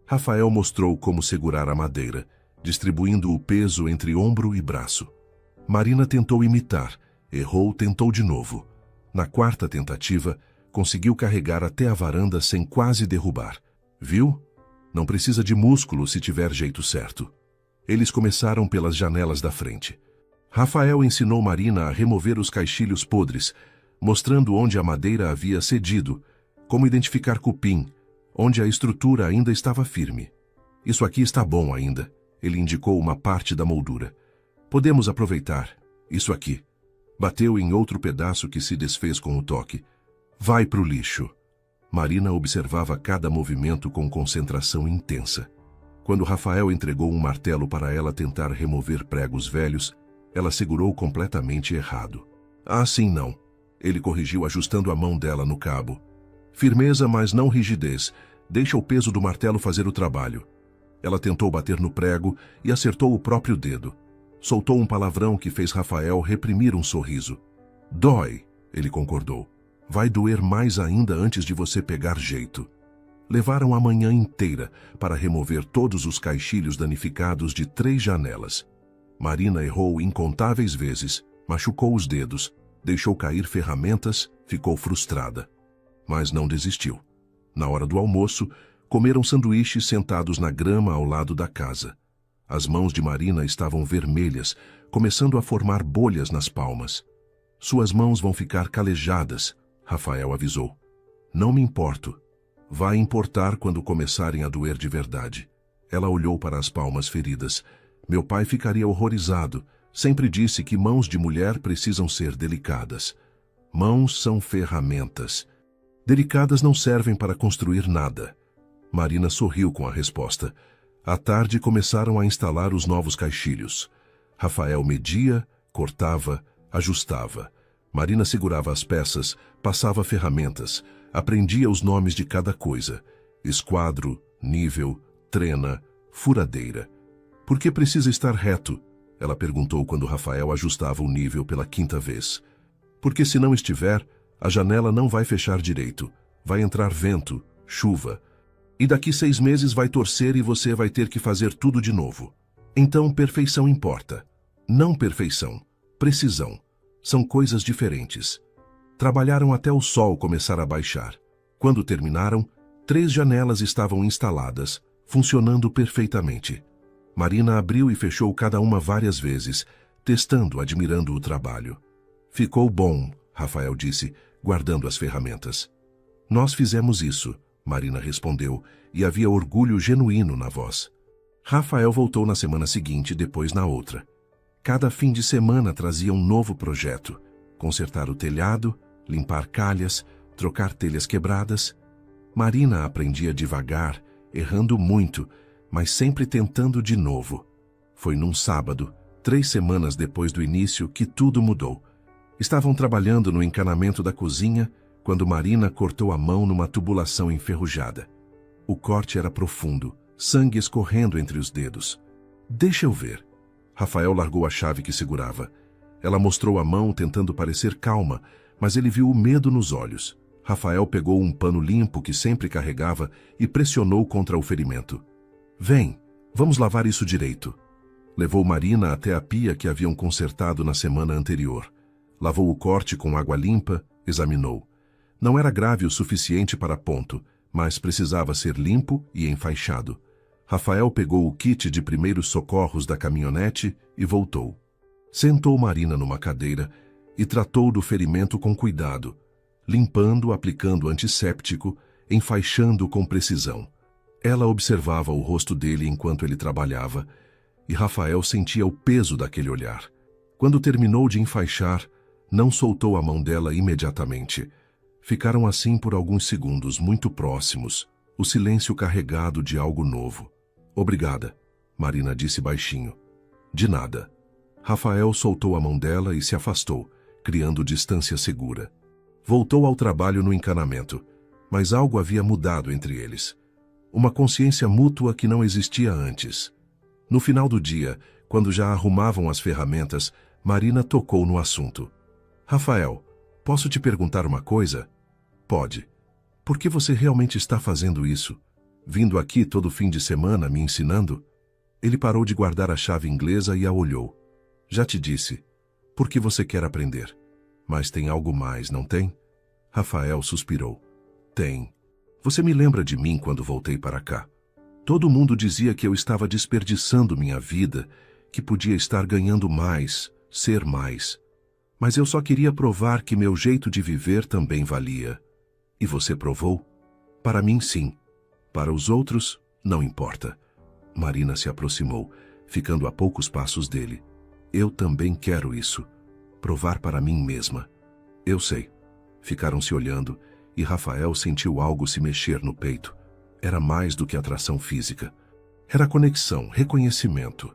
Rafael mostrou como segurar a madeira, distribuindo o peso entre ombro e braço. Marina tentou imitar, errou, tentou de novo. Na 4ª tentativa, conseguiu carregar até a varanda sem quase derrubar. Viu? Não precisa de músculo se tiver jeito certo. Eles começaram pelas janelas da frente. Rafael ensinou Marina a remover os caixilhos podres, mostrando onde a madeira havia cedido, como identificar cupim, onde a estrutura ainda estava firme. Isso aqui está bom ainda, ele indicou uma parte da moldura. Podemos aproveitar. Isso aqui. Bateu em outro pedaço que se desfez com o toque. Vai pro lixo. Marina observava cada movimento com concentração intensa. Quando Rafael entregou um martelo para ela tentar remover pregos velhos, ela segurou completamente errado. Assim não. Ele corrigiu ajustando a mão dela no cabo. Firmeza, mas não rigidez. Deixa o peso do martelo fazer o trabalho. Ela tentou bater no prego e acertou o próprio dedo. Soltou um palavrão que fez Rafael reprimir um sorriso. Dói, ele concordou. Vai doer mais ainda antes de você pegar jeito. Levaram a manhã inteira para remover todos os caixilhos danificados de 3 janelas. Marina errou incontáveis vezes, machucou os dedos, deixou cair ferramentas, ficou frustrada. Mas não desistiu. Na hora do almoço, comeram sanduíches sentados na grama ao lado da casa. As mãos de Marina estavam vermelhas, começando a formar bolhas nas palmas. Suas mãos vão ficar calejadas, Rafael avisou. Não me importo. Vai importar quando começarem a doer de verdade. Ela olhou para as palmas feridas. Meu pai ficaria horrorizado. Sempre disse que mãos de mulher precisam ser delicadas. Mãos são ferramentas. Delicadas não servem para construir nada. Marina sorriu com a resposta. À tarde começaram a instalar os novos caixilhos. Rafael media, cortava, ajustava. Marina segurava as peças, passava ferramentas, aprendia os nomes de cada coisa. Esquadro, nível, trena, furadeira. Por que precisa estar reto? Ela perguntou quando Rafael ajustava o nível pela 5ª vez. Porque se não estiver, a janela não vai fechar direito. Vai entrar vento, chuva. E daqui 6 meses vai torcer e você vai ter que fazer tudo de novo. Então, perfeição importa. Não perfeição, precisão. São coisas diferentes. Trabalharam até o sol começar a baixar. Quando terminaram, 3 janelas estavam instaladas, funcionando perfeitamente. Marina abriu e fechou cada uma várias vezes, testando, admirando o trabalho. Ficou bom, Rafael disse, guardando as ferramentas. Nós fizemos isso, Marina respondeu, e havia orgulho genuíno na voz. Rafael voltou na semana seguinte, depois na outra. Cada fim de semana trazia um novo projeto. Consertar o telhado, limpar calhas, trocar telhas quebradas. Marina aprendia devagar, errando muito, mas sempre tentando de novo. Foi num sábado, 3 semanas depois do início, que tudo mudou. Estavam trabalhando no encanamento da cozinha quando Marina cortou a mão numa tubulação enferrujada. O corte era profundo, sangue escorrendo entre os dedos. Deixa eu ver. Rafael largou a chave que segurava. Ela mostrou a mão tentando parecer calma, mas ele viu o medo nos olhos. Rafael pegou um pano limpo que sempre carregava e pressionou contra o ferimento. Vem, vamos lavar isso direito. Levou Marina até a pia que haviam consertado na semana anterior. Lavou o corte com água limpa, examinou. Não era grave o suficiente para ponto, mas precisava ser limpo e enfaixado. Rafael pegou o kit de primeiros socorros da caminhonete e voltou. Sentou Marina numa cadeira e tratou do ferimento com cuidado, limpando, aplicando antisséptico, enfaixando com precisão. Ela observava o rosto dele enquanto ele trabalhava, e Rafael sentia o peso daquele olhar. Quando terminou de enfaixar, não soltou a mão dela imediatamente. Ficaram assim por alguns segundos, muito próximos, o silêncio carregado de algo novo. Obrigada, Marina disse baixinho. De nada. Rafael soltou a mão dela e se afastou, criando distância segura. Voltou ao trabalho no encanamento, mas algo havia mudado entre eles. Uma consciência mútua que não existia antes. No final do dia, quando já arrumavam as ferramentas, Marina tocou no assunto. Rafael, posso te perguntar uma coisa? Pode. Por que você realmente está fazendo isso? Vindo aqui todo fim de semana me ensinando? Ele parou de guardar a chave inglesa e a olhou. Já te disse. Por que você quer aprender? Mas tem algo mais, não tem? Rafael suspirou. Tem. Você me lembra de mim quando voltei para cá. Todo mundo dizia que eu estava desperdiçando minha vida, que podia estar ganhando mais, ser mais. Mas eu só queria provar que meu jeito de viver também valia. E você provou? Para mim, sim. Para os outros, não importa. Marina se aproximou, ficando a poucos passos dele. Eu também quero isso. Provar para mim mesma. Eu sei. Ficaram se olhando, e Rafael sentiu algo se mexer no peito. Era mais do que atração física. Era conexão, reconhecimento.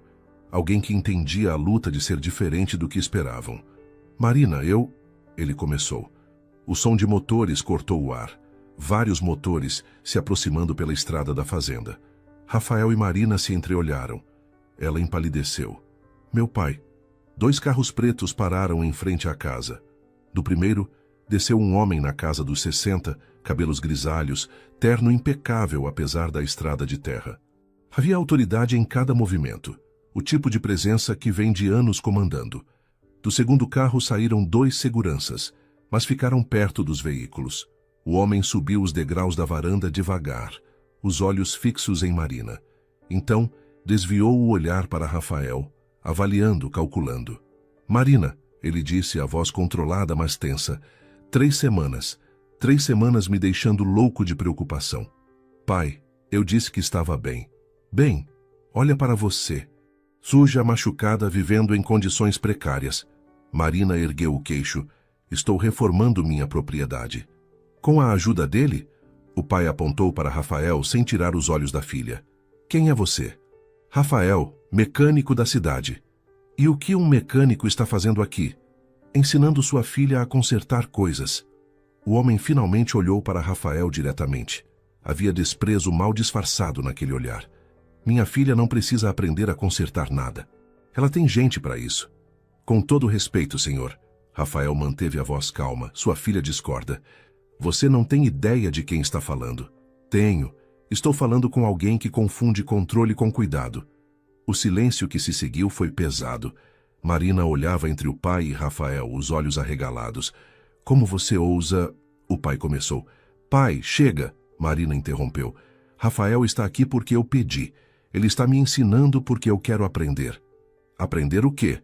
Alguém que entendia a luta de ser diferente do que esperavam. Marina, Ele começou. O som de motores cortou o ar. Vários motores se aproximando pela estrada da fazenda. Rafael e Marina se entreolharam. Ela empalideceu. Meu pai. 2 carros pretos pararam em frente à casa. Do primeiro, desceu um homem na casa dos 60, cabelos grisalhos, terno impecável apesar da estrada de terra. Havia autoridade em cada movimento, o tipo de presença que vem de anos comandando. Do segundo carro saíram 2 seguranças, mas ficaram perto dos veículos. O homem subiu os degraus da varanda devagar, os olhos fixos em Marina. Então, desviou o olhar para Rafael, avaliando, calculando. Marina, ele disse, a voz controlada mas tensa, 3 semanas. 3 semanas me deixando louco de preocupação. Pai, eu disse que estava bem. Bem, olha para você. Suja, machucada, vivendo em condições precárias. Marina ergueu o queixo. Estou reformando minha propriedade. Com a ajuda dele? O pai apontou para Rafael sem tirar os olhos da filha. Quem é você? Rafael, mecânico da cidade. E o que um mecânico está fazendo aqui? Ensinando sua filha a consertar coisas. O homem finalmente olhou para Rafael diretamente. Havia desprezo mal disfarçado naquele olhar. Minha filha não precisa aprender a consertar nada. Ela tem gente para isso. Com todo respeito, senhor. Rafael manteve a voz calma. Sua filha discorda. Você não tem ideia de quem está falando. Tenho. Estou falando com alguém que confunde controle com cuidado. O silêncio que se seguiu foi pesado. Marina olhava entre o pai e Rafael, os olhos arregalados. Como você ousa... O pai começou. Pai, chega! Marina interrompeu. Rafael está aqui porque eu pedi. Ele está me ensinando porque eu quero aprender. Aprender o quê?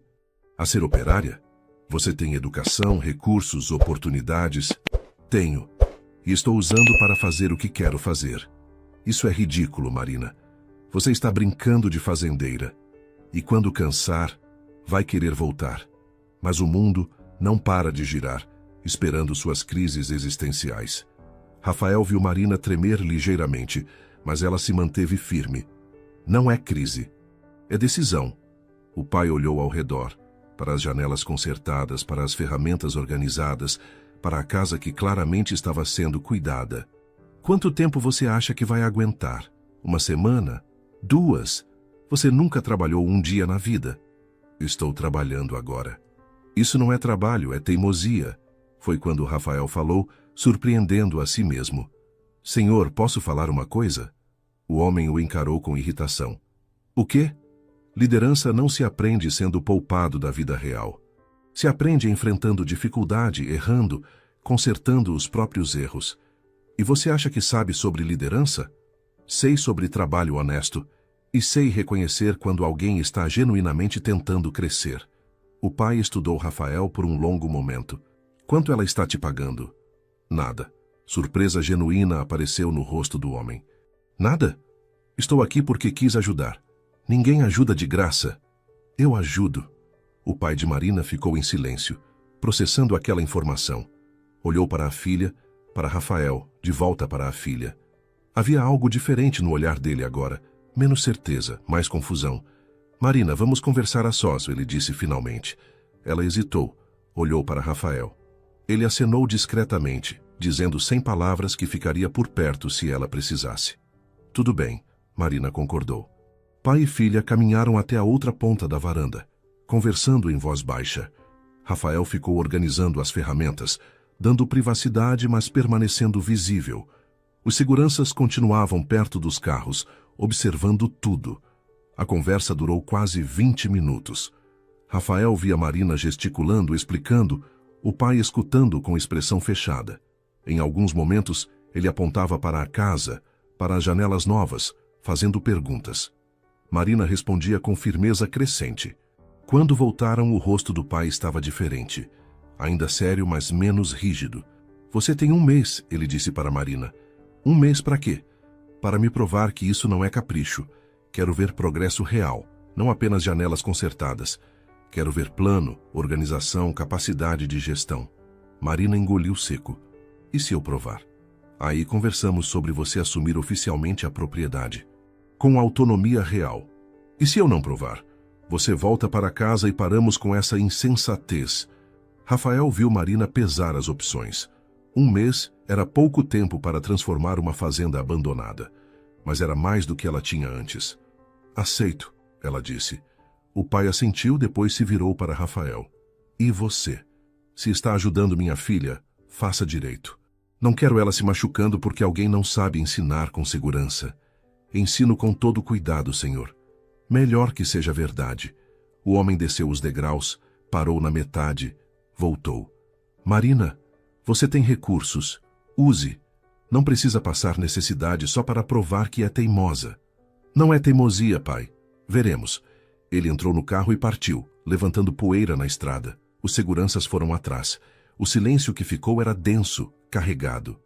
A ser operária? Você tem educação, recursos, oportunidades? Tenho. E estou usando para fazer o que quero fazer. Isso é ridículo, Marina. Você está brincando de fazendeira. E quando cansar, vai querer voltar. Mas o mundo não para de girar, esperando suas crises existenciais. Rafael viu Marina tremer ligeiramente, mas ela se manteve firme. Não é crise. É decisão. O pai olhou ao redor, para as janelas consertadas, para as ferramentas organizadas, para a casa que claramente estava sendo cuidada. Quanto tempo você acha que vai aguentar? Uma semana? 2? Você nunca trabalhou um dia na vida. Estou trabalhando agora. Isso não é trabalho, é teimosia. Foi quando Rafael falou, surpreendendo a si mesmo. Senhor, posso falar uma coisa? O homem o encarou com irritação. O quê? Liderança não se aprende sendo poupado da vida real. Se aprende enfrentando dificuldade, errando, consertando os próprios erros. E você acha que sabe sobre liderança? Sei sobre trabalho honesto e sei reconhecer quando alguém está genuinamente tentando crescer. O pai estudou Rafael por um longo momento. Quanto ela está te pagando? Nada. Surpresa genuína apareceu no rosto do homem. Nada? Estou aqui porque quis ajudar. Ninguém ajuda de graça. Eu ajudo. O pai de Marina ficou em silêncio, processando aquela informação. Olhou para a filha, para Rafael, de volta para a filha. Havia algo diferente no olhar dele agora. Menos certeza, mais confusão. Marina, vamos conversar a sós, ele disse finalmente. Ela hesitou, olhou para Rafael. Ele acenou discretamente, dizendo sem palavras que ficaria por perto se ela precisasse. Tudo bem, Marina concordou. Pai e filha caminharam até a outra ponta da varanda, conversando em voz baixa. Rafael ficou organizando as ferramentas, dando privacidade, mas permanecendo visível. Os seguranças continuavam perto dos carros, observando tudo. A conversa durou quase 20 minutos. Rafael via Marina gesticulando, explicando, o pai escutando com expressão fechada. Em alguns momentos, ele apontava para a casa, para as janelas novas, fazendo perguntas. Marina respondia com firmeza crescente. Quando voltaram, o rosto do pai estava diferente. Ainda sério, mas menos rígido. Você tem 1 mês, ele disse para Marina. 1 mês para quê? Para me provar que isso não é capricho. Quero ver progresso real, não apenas janelas consertadas. Quero ver plano, organização, capacidade de gestão. Marina engoliu seco. E se eu provar? Aí conversamos sobre você assumir oficialmente a propriedade. Com autonomia real. E se eu não provar? Você volta para casa e paramos com essa insensatez. Rafael viu Marina pesar as opções. 1 mês era pouco tempo para transformar uma fazenda abandonada. Mas era mais do que ela tinha antes. Aceito, ela disse. O pai assentiu, depois se virou para Rafael. E você? Se está ajudando minha filha, faça direito. Não quero ela se machucando porque alguém não sabe ensinar com segurança. Ensino com todo cuidado, Senhor. Melhor que seja verdade. O homem desceu os degraus, parou na metade, voltou. Marina, você tem recursos. Use. Não precisa passar necessidade só para provar que é teimosa. Não é teimosia, pai. Veremos. Ele entrou no carro e partiu, levantando poeira na estrada. Os seguranças foram atrás. O silêncio que ficou era denso, carregado.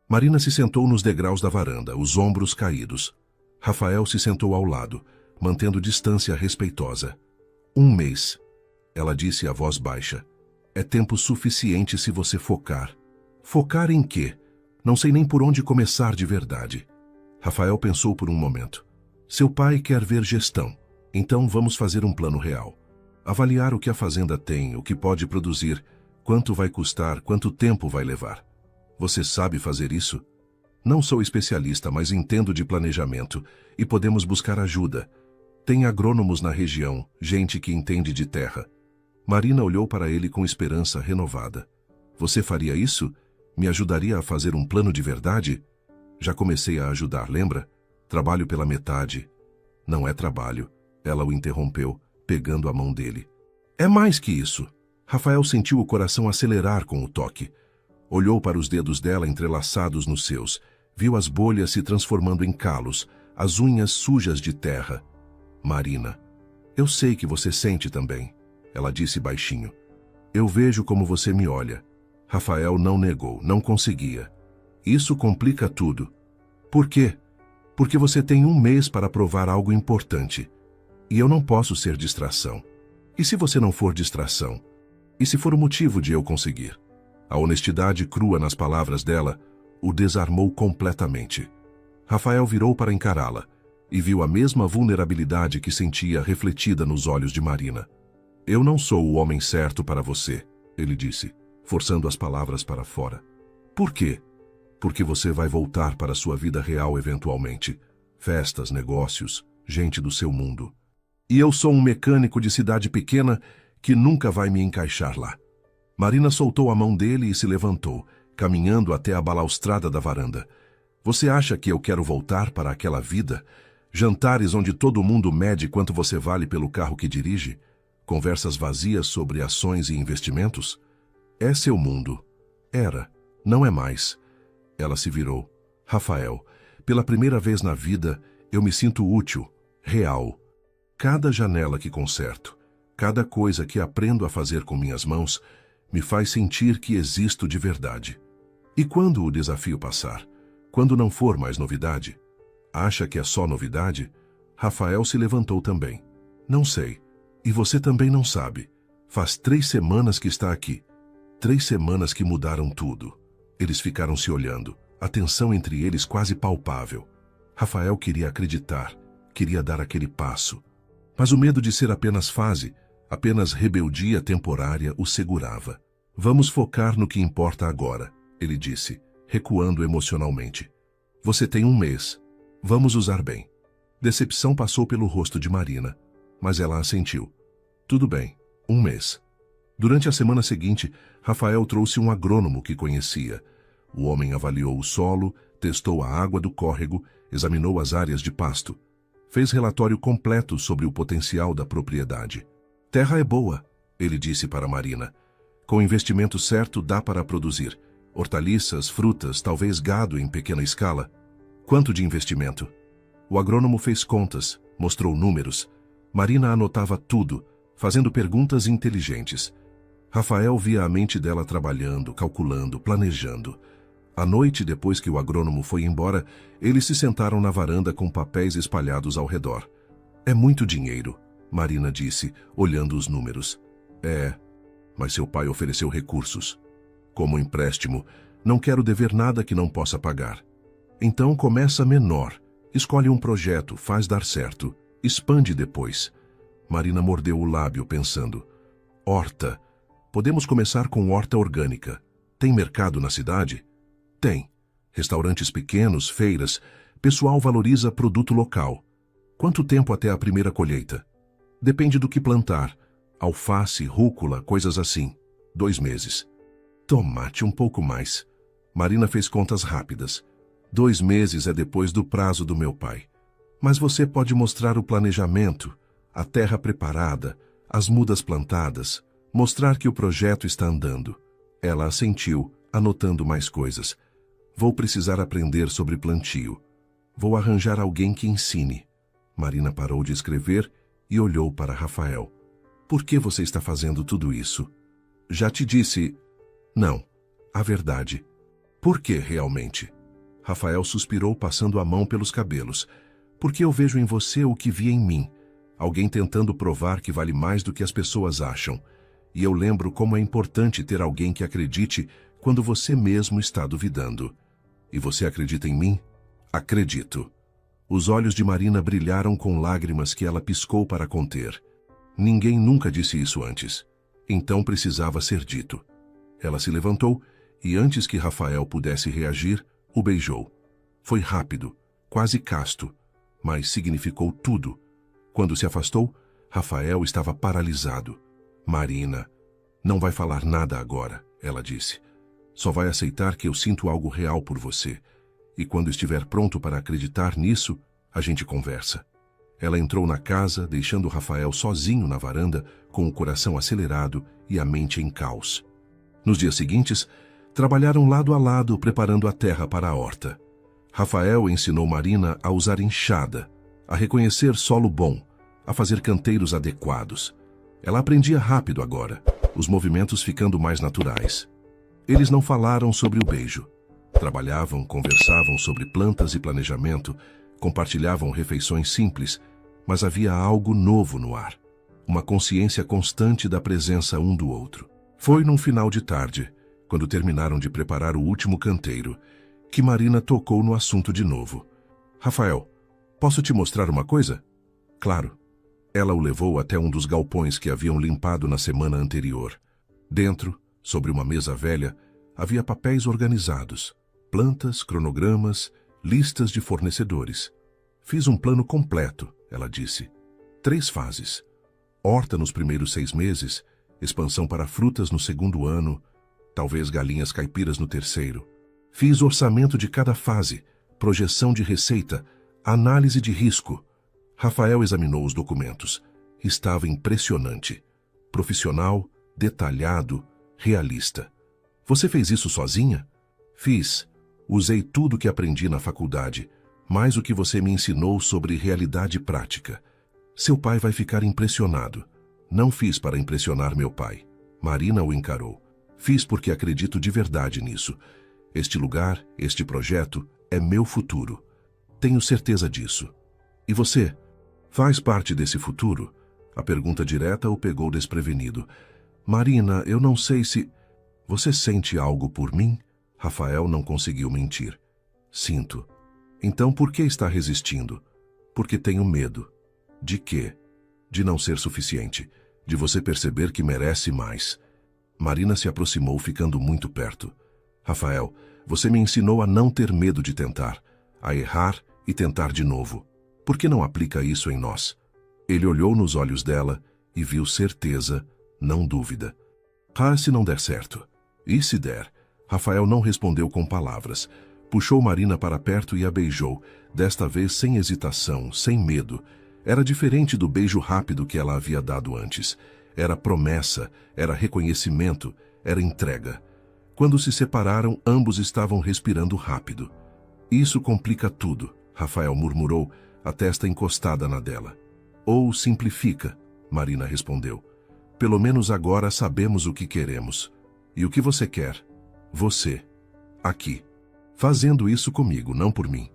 Marina se sentou nos degraus da varanda, os ombros caídos. Rafael se sentou ao lado, mantendo distância respeitosa. 1 mês, ela disse a voz baixa. É tempo suficiente se você focar. Focar em quê? Não sei nem por onde começar de verdade. Rafael pensou por um momento. Seu pai quer ver gestão, então vamos fazer um plano real. Avaliar o que a fazenda tem, o que pode produzir, quanto vai custar, quanto tempo vai levar. Você sabe fazer isso? Não sou especialista, mas entendo de planejamento e podemos buscar ajuda. Tem agrônomos na região, gente que entende de terra. Marina olhou para ele com esperança renovada. Você faria isso? Me ajudaria a fazer um plano de verdade? Já comecei a ajudar, lembra? Trabalho pela metade. Não é trabalho. Ela o interrompeu, pegando a mão dele. É mais que isso. Rafael sentiu o coração acelerar com o toque. Olhou para os dedos dela entrelaçados nos seus, Viu as bolhas se transformando em calos, as unhas sujas de terra. Marina, eu sei que você sente também, ela disse baixinho. Eu vejo como você me olha. Rafael não negou, não conseguia. Isso complica tudo. Por quê? Porque você tem um mês para provar algo importante. E eu não posso ser distração. E se você não for distração? E se for o motivo de eu conseguir? A honestidade crua nas palavras dela o desarmou completamente. Rafael virou para encará-la e viu a mesma vulnerabilidade que sentia refletida nos olhos de Marina. Eu não sou o homem certo para você, ele disse, forçando as palavras para fora. Por quê? Porque você vai voltar para sua vida real eventualmente. Festas, negócios, gente do seu mundo. E eu sou um mecânico de cidade pequena que nunca vai me encaixar lá. Marina soltou a mão dele e se levantou, caminhando até a balaustrada da varanda. Você acha que eu quero voltar para aquela vida? Jantares onde todo mundo mede quanto você vale pelo carro que dirige? Conversas vazias sobre ações e investimentos? É seu mundo. Era. Não é mais. Ela se virou. Rafael, pela primeira vez na vida, eu me sinto útil, real. Cada janela que conserto, cada coisa que aprendo a fazer com minhas mãos, me faz sentir que existo de verdade. E quando o desafio passar? Quando não for mais novidade? Acha que é só novidade? Rafael se levantou também. Não sei. E você também não sabe. Faz 3 semanas que está aqui. 3 semanas que mudaram tudo. Eles ficaram se olhando, a tensão entre eles quase palpável. Rafael queria acreditar, queria dar aquele passo. Mas o medo de ser apenas fase, apenas rebeldia temporária o segurava. Vamos focar no que importa agora, ele disse, recuando emocionalmente. Você tem um mês. Vamos usar bem. Decepção passou pelo rosto de Marina, mas ela assentiu. Tudo bem, um mês. Durante a semana seguinte, Rafael trouxe um agrônomo que conhecia. O homem avaliou o solo, testou a água do córrego, examinou as áreas de pasto. Fez relatório completo sobre o potencial da propriedade. Terra é boa, ele disse para Marina. Com o investimento certo dá para produzir. Hortaliças, frutas, talvez gado em pequena escala. Quanto de investimento? O agrônomo fez contas, mostrou números. Marina anotava tudo, fazendo perguntas inteligentes. Rafael via a mente dela trabalhando, calculando, planejando. À noite, depois que o agrônomo foi embora, eles se sentaram na varanda com papéis espalhados ao redor. É muito dinheiro, Marina disse, olhando os números. É, mas seu pai ofereceu recursos. Como empréstimo, não quero dever nada que não possa pagar. Então começa menor, escolhe um projeto, faz dar certo, expande depois. Marina mordeu o lábio pensando. Horta. Podemos começar com horta orgânica. Tem mercado na cidade? Tem. Restaurantes pequenos, feiras. Pessoal valoriza produto local. Quanto tempo até a primeira colheita? Depende do que plantar. Alface, rúcula, coisas assim. 2 meses. Tomate um pouco mais. Marina fez contas rápidas. 2 meses é depois do prazo do meu pai. Mas você pode mostrar o planejamento, a terra preparada, as mudas plantadas, mostrar que o projeto está andando. Ela assentiu, anotando mais coisas. Vou precisar aprender sobre plantio. Vou arranjar alguém que ensine. Marina parou de escrever e olhou para Rafael. Por que você está fazendo tudo isso? Já te disse... Não, a verdade. Por que realmente? Rafael suspirou passando a mão pelos cabelos. Porque eu vejo em você o que vi em mim. Alguém tentando provar que vale mais do que as pessoas acham. E eu lembro como é importante ter alguém que acredite quando você mesmo está duvidando. E você acredita em mim? Acredito. Os olhos de Marina brilharam com lágrimas que ela piscou para conter. Ninguém nunca disse isso antes. Então precisava ser dito. Ela se levantou e antes que Rafael pudesse reagir, o beijou. Foi rápido, quase casto, mas significou tudo. Quando se afastou, Rafael estava paralisado. Marina, não vai falar nada agora, ela disse. Só vai aceitar que eu sinto algo real por você. E quando estiver pronto para acreditar nisso, a gente conversa. Ela entrou na casa, deixando Rafael sozinho na varanda, com o coração acelerado e a mente em caos. Nos dias seguintes, trabalharam lado a lado preparando a terra para a horta. Rafael ensinou Marina a usar enxada, a reconhecer solo bom, a fazer canteiros adequados. Ela aprendia rápido agora, os movimentos ficando mais naturais. Eles não falaram sobre o beijo. Trabalhavam, conversavam sobre plantas e planejamento, compartilhavam refeições simples, mas havia algo novo no ar. Uma consciência constante da presença um do outro. Foi num final de tarde, quando terminaram de preparar o último canteiro, que Marina tocou no assunto de novo. Rafael, posso te mostrar uma coisa? Claro. Ela o levou até um dos galpões que haviam limpado na semana anterior. Dentro, sobre uma mesa velha, havia papéis organizados, plantas, cronogramas, listas de fornecedores. Fiz um plano completo, ela disse. 3 fases. Horta nos primeiros 6 meses, expansão para frutas no segundo ano, talvez galinhas caipiras no terceiro. Fiz orçamento de cada fase, projeção de receita, análise de risco. Rafael examinou os documentos. Estava impressionante. Profissional, detalhado, realista. Você fez isso sozinha? Fiz. Usei tudo que aprendi na faculdade, mais o que você me ensinou sobre realidade prática. Seu pai vai ficar impressionado. Não fiz para impressionar meu pai. Marina o encarou. Fiz porque acredito de verdade nisso. Este lugar, este projeto, é meu futuro. Tenho certeza disso. E você? Faz parte desse futuro? A pergunta direta o pegou desprevenido. Marina, eu não sei se... Você sente algo por mim? Rafael não conseguiu mentir. Sinto. Então por que está resistindo? Porque tenho medo. De quê? De não ser suficiente. De você perceber que merece mais. Marina se aproximou, ficando muito perto. Rafael, você me ensinou a não ter medo de tentar, a errar e tentar de novo. Por que não aplica isso em nós? Ele olhou nos olhos dela e viu certeza, não dúvida. Se não der certo? E se der? Rafael não respondeu com palavras. Puxou Marina para perto e a beijou, desta vez sem hesitação, sem medo. Era diferente do beijo rápido que ela havia dado antes. Era promessa, era reconhecimento, era entrega. Quando se separaram, ambos estavam respirando rápido. Isso complica tudo, Rafael murmurou, a testa encostada na dela. Ou simplifica, Marina respondeu. Pelo menos agora sabemos o que queremos. E o que você quer? Você. Aqui. Fazendo isso comigo, não por mim.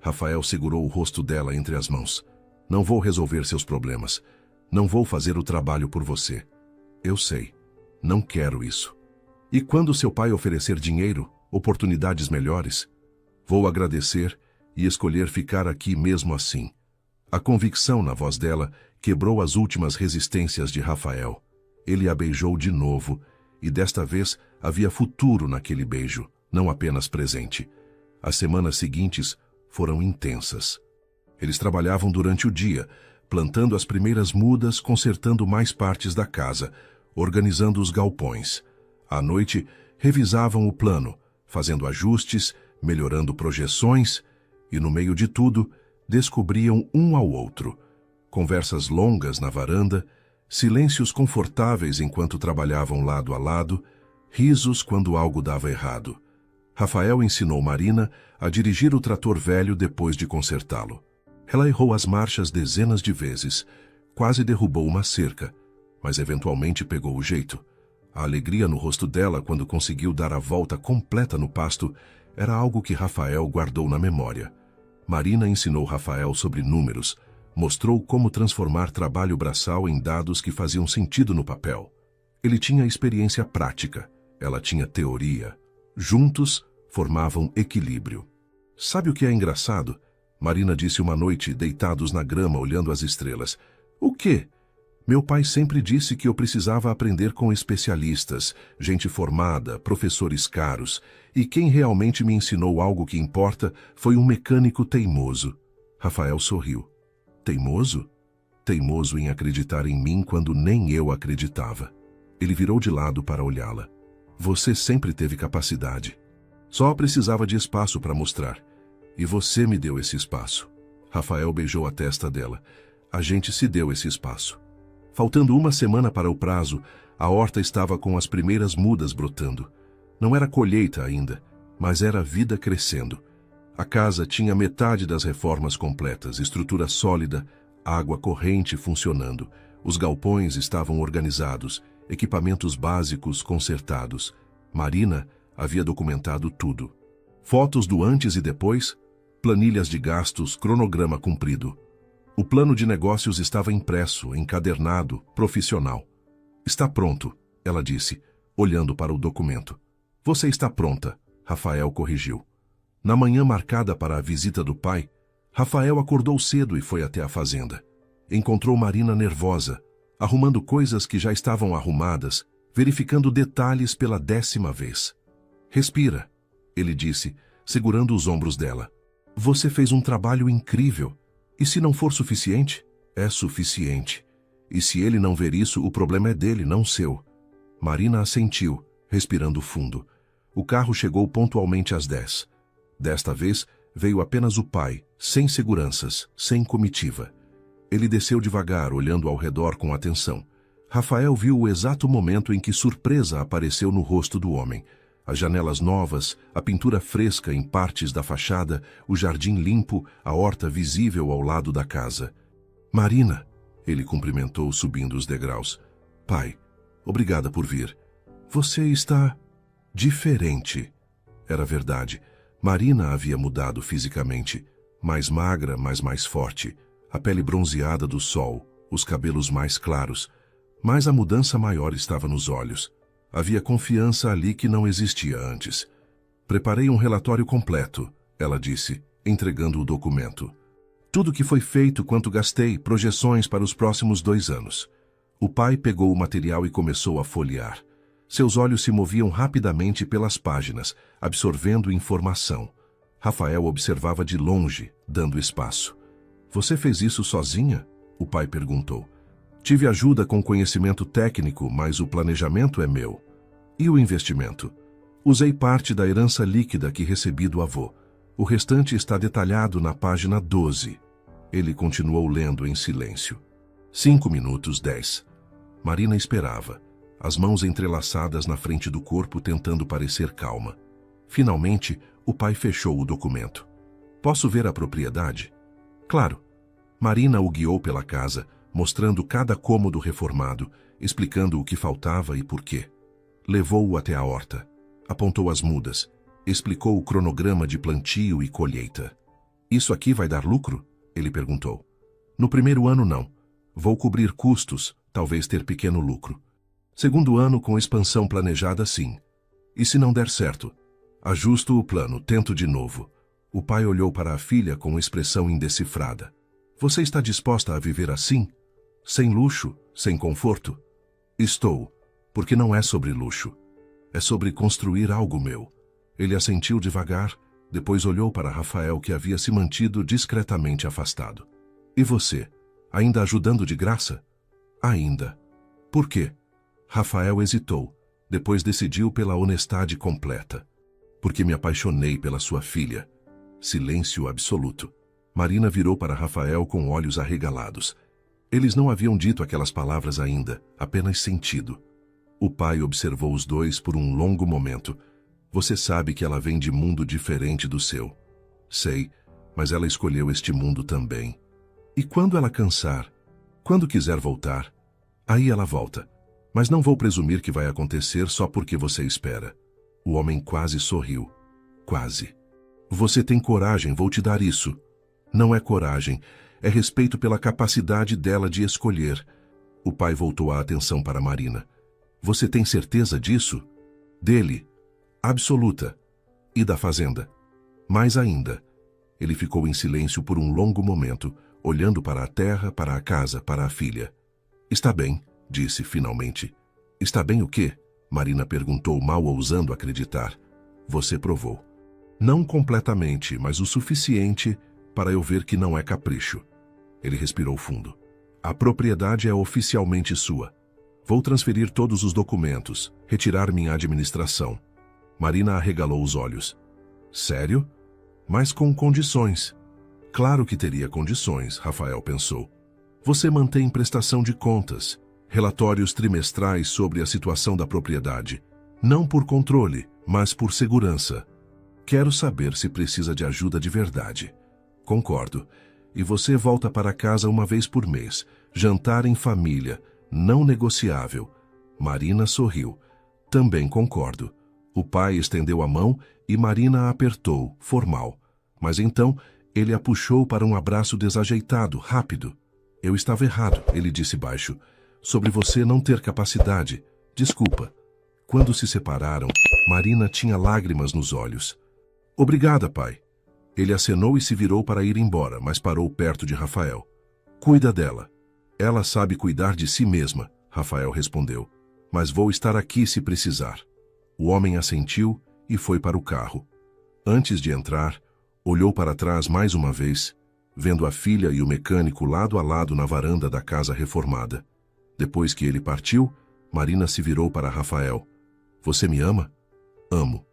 Rafael segurou o rosto dela entre as mãos. Não vou resolver seus problemas. Não vou fazer o trabalho por você. Eu sei. Não quero isso. E quando seu pai oferecer dinheiro, oportunidades melhores, vou agradecer e escolher ficar aqui mesmo assim. A convicção na voz dela quebrou as últimas resistências de Rafael. Ele a beijou de novo, e desta vez havia futuro naquele beijo, não apenas presente. As semanas seguintes foram intensas. Eles trabalhavam durante o dia, plantando as primeiras mudas, consertando mais partes da casa, organizando os galpões. À noite, revisavam o plano, fazendo ajustes, melhorando projeções, e no meio de tudo, descobriam um ao outro. Conversas longas na varanda, silêncios confortáveis enquanto trabalhavam lado a lado, risos quando algo dava errado. Rafael ensinou Marina a dirigir o trator velho depois de consertá-lo. Ela errou as marchas dezenas de vezes, quase derrubou uma cerca, mas eventualmente pegou o jeito. A alegria no rosto dela quando conseguiu dar a volta completa no pasto era algo que Rafael guardou na memória. Marina ensinou Rafael sobre números, mostrou como transformar trabalho braçal em dados que faziam sentido no papel. Ele tinha experiência prática, ela tinha teoria. Juntos, formavam equilíbrio. Sabe o que é engraçado? Marina disse uma noite, deitados na grama olhando as estrelas. O quê? Meu pai sempre disse que eu precisava aprender com especialistas, gente formada, professores caros, e quem realmente me ensinou algo que importa foi um mecânico teimoso. Rafael sorriu. Teimoso? Teimoso em acreditar em mim quando nem eu acreditava. Ele virou de lado para olhá-la. Você sempre teve capacidade. Só precisava de espaço para mostrar. E você me deu esse espaço. Rafael beijou a testa dela. A gente se deu esse espaço. Faltando uma semana para o prazo, a horta estava com as primeiras mudas brotando. Não era colheita ainda, mas era a vida crescendo. A casa tinha metade das reformas completas, estrutura sólida, água corrente funcionando. Os galpões estavam organizados, equipamentos básicos consertados. Marina havia documentado tudo. Fotos do antes e depois, planilhas de gastos, cronograma cumprido. O plano de negócios estava impresso, encadernado, profissional. Está pronto, ela disse, olhando para o documento. Você está pronta, Rafael corrigiu. Na manhã marcada para a visita do pai, Rafael acordou cedo e foi até a fazenda. Encontrou Marina nervosa, arrumando coisas que já estavam arrumadas, verificando detalhes pela 10ª vez. Respira, ele disse, segurando os ombros dela. Você fez um trabalho incrível. E se não for suficiente? É suficiente. E se ele não ver isso, o problema é dele, não seu. Marina assentiu, respirando fundo. O carro chegou pontualmente às 10. Desta vez, veio apenas o pai, sem seguranças, sem comitiva. Ele desceu devagar, olhando ao redor com atenção. Rafael viu o exato momento em que surpresa apareceu no rosto do homem. As janelas novas, a pintura fresca em partes da fachada, o jardim limpo, a horta visível ao lado da casa. Marina, ele cumprimentou subindo os degraus. Pai, obrigada por vir. Você está diferente. Era verdade. Marina havia mudado fisicamente. Mais magra, mas mais forte. A pele bronzeada do sol, os cabelos mais claros. Mas a mudança maior estava nos olhos. Havia confiança ali que não existia antes. Preparei um relatório completo, ela disse, entregando o documento. Tudo que foi feito, quanto gastei, projeções para os próximos 2 anos. O pai pegou o material e começou a folhear. Seus olhos se moviam rapidamente pelas páginas, absorvendo informação. Rafael observava de longe, dando espaço. Você fez isso sozinha? O pai perguntou. Tive ajuda com conhecimento técnico, mas o planejamento é meu. E o investimento? Usei parte da herança líquida que recebi do avô. O restante está detalhado na página 12. Ele continuou lendo em silêncio. 5 minutos 10. Marina esperava, as mãos entrelaçadas na frente do corpo tentando parecer calma. Finalmente, o pai fechou o documento. Posso ver a propriedade? Claro. Marina o guiou pela casa, mostrando cada cômodo reformado, explicando o que faltava e por quê. Levou-o até a horta. Apontou as mudas. Explicou o cronograma de plantio e colheita. Isso aqui vai dar lucro? Ele perguntou. No primeiro ano, não. Vou cobrir custos, talvez ter pequeno lucro. Segundo ano, com expansão planejada, sim. E se não der certo? Ajusto o plano, tento de novo. O pai olhou para a filha com expressão indecifrada. Você está disposta a viver assim? Sem luxo, sem conforto? Estou, porque não é sobre luxo. É sobre construir algo meu. Ele assentiu devagar, depois olhou para Rafael, que havia se mantido discretamente afastado. E você? Ainda ajudando de graça? Ainda. Por quê? Rafael hesitou, depois decidiu pela honestidade completa. Porque me apaixonei pela sua filha. Silêncio absoluto. Marina virou para Rafael com olhos arregalados. Eles não haviam dito aquelas palavras ainda, apenas sentido. O pai observou os dois por um longo momento. Você sabe que ela vem de mundo diferente do seu. Sei, mas ela escolheu este mundo também. E quando ela cansar, quando quiser voltar, aí ela volta. Mas não vou presumir que vai acontecer só porque você espera. O homem quase sorriu. Quase. Você tem coragem, vou te dar isso. Não é coragem, é respeito pela capacidade dela de escolher. O pai voltou a atenção para Marina. Você tem certeza disso? Dele? Absoluta. E da fazenda? Mais ainda. Ele ficou em silêncio por um longo momento, olhando para a terra, para a casa, para a filha. Está bem, disse finalmente. Está bem o quê? Marina perguntou, mal ousando acreditar. Você provou. Não completamente, mas o suficiente para eu ver que não é capricho. Ele respirou fundo. A propriedade é oficialmente sua. Vou transferir todos os documentos, retirar minha administração. Marina arregalou os olhos. Sério? Mas com condições. Claro que teria condições, Rafael pensou. Você mantém prestação de contas, relatórios trimestrais sobre a situação da propriedade. Não por controle, mas por segurança. Quero saber se precisa de ajuda de verdade. Concordo. E você volta para casa uma vez por mês. Jantar em família, não negociável. Marina sorriu. Também concordo. O pai estendeu a mão e Marina a apertou, formal. Mas então, ele a puxou para um abraço desajeitado, rápido. Eu estava errado, ele disse baixo. Sobre você não ter capacidade. Desculpa. Quando se separaram, Marina tinha lágrimas nos olhos. Obrigada, pai. Ele acenou e se virou para ir embora, mas parou perto de Rafael. Cuida dela. Ela sabe cuidar de si mesma, Rafael respondeu. Mas vou estar aqui se precisar. O homem assentiu e foi para o carro. Antes de entrar, olhou para trás mais uma vez, vendo a filha e o mecânico lado a lado na varanda da casa reformada. Depois que ele partiu, Marina se virou para Rafael. Você me ama? Amo.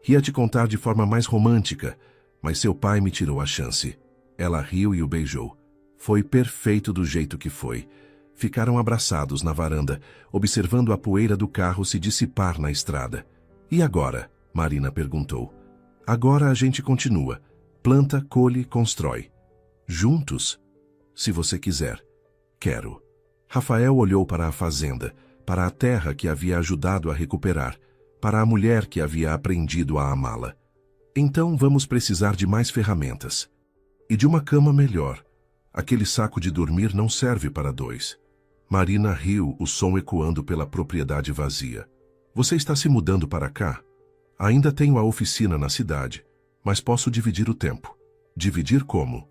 Ia te contar de forma mais romântica, mas seu pai me tirou a chance. Ela riu e o beijou. Foi perfeito do jeito que foi. Ficaram abraçados na varanda, observando a poeira do carro se dissipar na estrada. E agora? Marina perguntou. Agora a gente continua. Planta, colhe, constrói. Juntos? Se você quiser. Quero. Rafael olhou para a fazenda, para a terra que havia ajudado a recuperar, para a mulher que havia aprendido a amá-la. Então vamos precisar de mais ferramentas. E de uma cama melhor. Aquele saco de dormir não serve para dois. Marina riu, o som ecoando pela propriedade vazia. Você está se mudando para cá? Ainda tenho a oficina na cidade, mas posso dividir o tempo. Dividir como?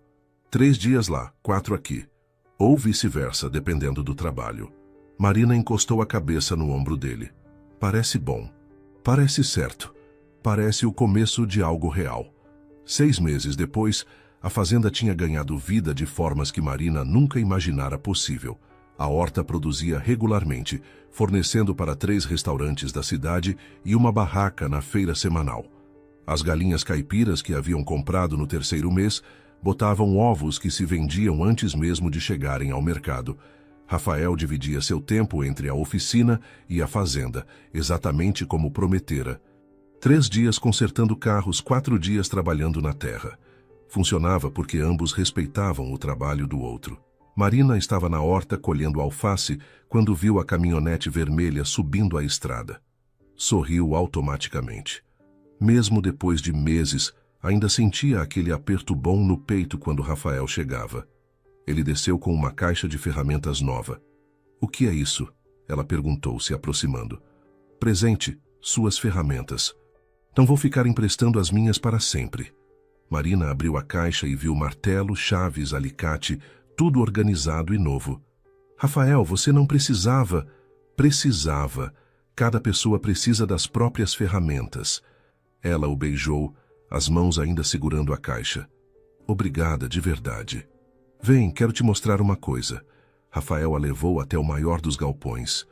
3 dias lá, 4 aqui. Ou vice-versa, dependendo do trabalho. Marina encostou a cabeça no ombro dele. Parece bom. Parece certo. Parece o começo de algo real. 6 meses depois, a fazenda tinha ganhado vida de formas que Marina nunca imaginara possível. A horta produzia regularmente, fornecendo para 3 restaurantes da cidade e uma barraca na feira semanal. As galinhas caipiras que haviam comprado no 3º mês botavam ovos que se vendiam antes mesmo de chegarem ao mercado. Rafael dividia seu tempo entre a oficina e a fazenda, exatamente como prometera. 3 dias consertando carros, 4 dias trabalhando na terra. Funcionava porque ambos respeitavam o trabalho do outro. Marina estava na horta colhendo alface quando viu a caminhonete vermelha subindo a estrada. Sorriu automaticamente. Mesmo depois de meses, ainda sentia aquele aperto bom no peito quando Rafael chegava. Ele desceu com uma caixa de ferramentas nova. O que é isso? Ela perguntou, se aproximando. Presente, suas ferramentas. Não vou ficar emprestando as minhas para sempre. Marina abriu a caixa e viu martelo, chaves, alicate, tudo organizado e novo. Rafael, você não precisava. Precisava. Cada pessoa precisa das próprias ferramentas. Ela o beijou, as mãos ainda segurando a caixa. Obrigada, de verdade. Vem, quero te mostrar uma coisa. Rafael a levou até o maior dos galpões.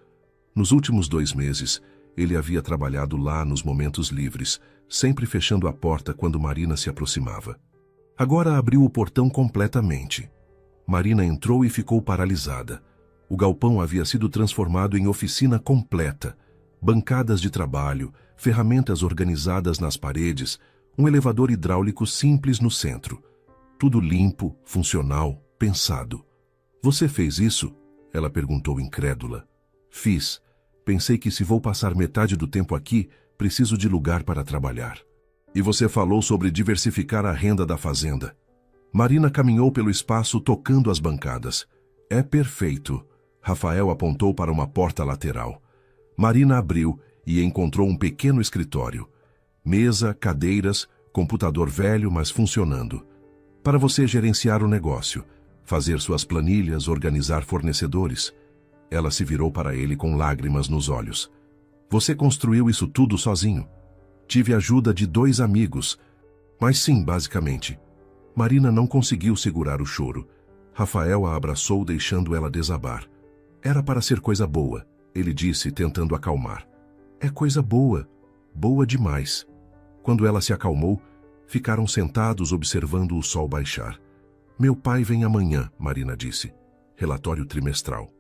Nos últimos 2 meses, ele havia trabalhado lá nos momentos livres, sempre fechando a porta quando Marina se aproximava. Agora abriu o portão completamente. Marina entrou e ficou paralisada. O galpão havia sido transformado em oficina completa. Bancadas de trabalho, ferramentas organizadas nas paredes, um elevador hidráulico simples no centro. Tudo limpo, funcional, pensado. Você fez isso? Ela perguntou incrédula. Fiz. Pensei que se vou passar metade do tempo aqui, preciso de lugar para trabalhar. E você falou sobre diversificar a renda da fazenda. Marina caminhou pelo espaço tocando as bancadas. É perfeito. Rafael apontou para uma porta lateral. Marina abriu e encontrou um pequeno escritório. Mesa, cadeiras, computador velho, mas funcionando. Para você gerenciar o negócio, fazer suas planilhas, organizar fornecedores. Ela se virou para ele com lágrimas nos olhos. Você construiu isso tudo sozinho? Tive ajuda de 2 amigos. Mas sim, basicamente. Marina não conseguiu segurar o choro. Rafael a abraçou, deixando ela desabar. Era para ser coisa boa, ele disse, tentando acalmar. É coisa boa. Boa demais. Quando ela se acalmou, ficaram sentados observando o sol baixar. Meu pai vem amanhã, Marina disse. Relatório trimestral.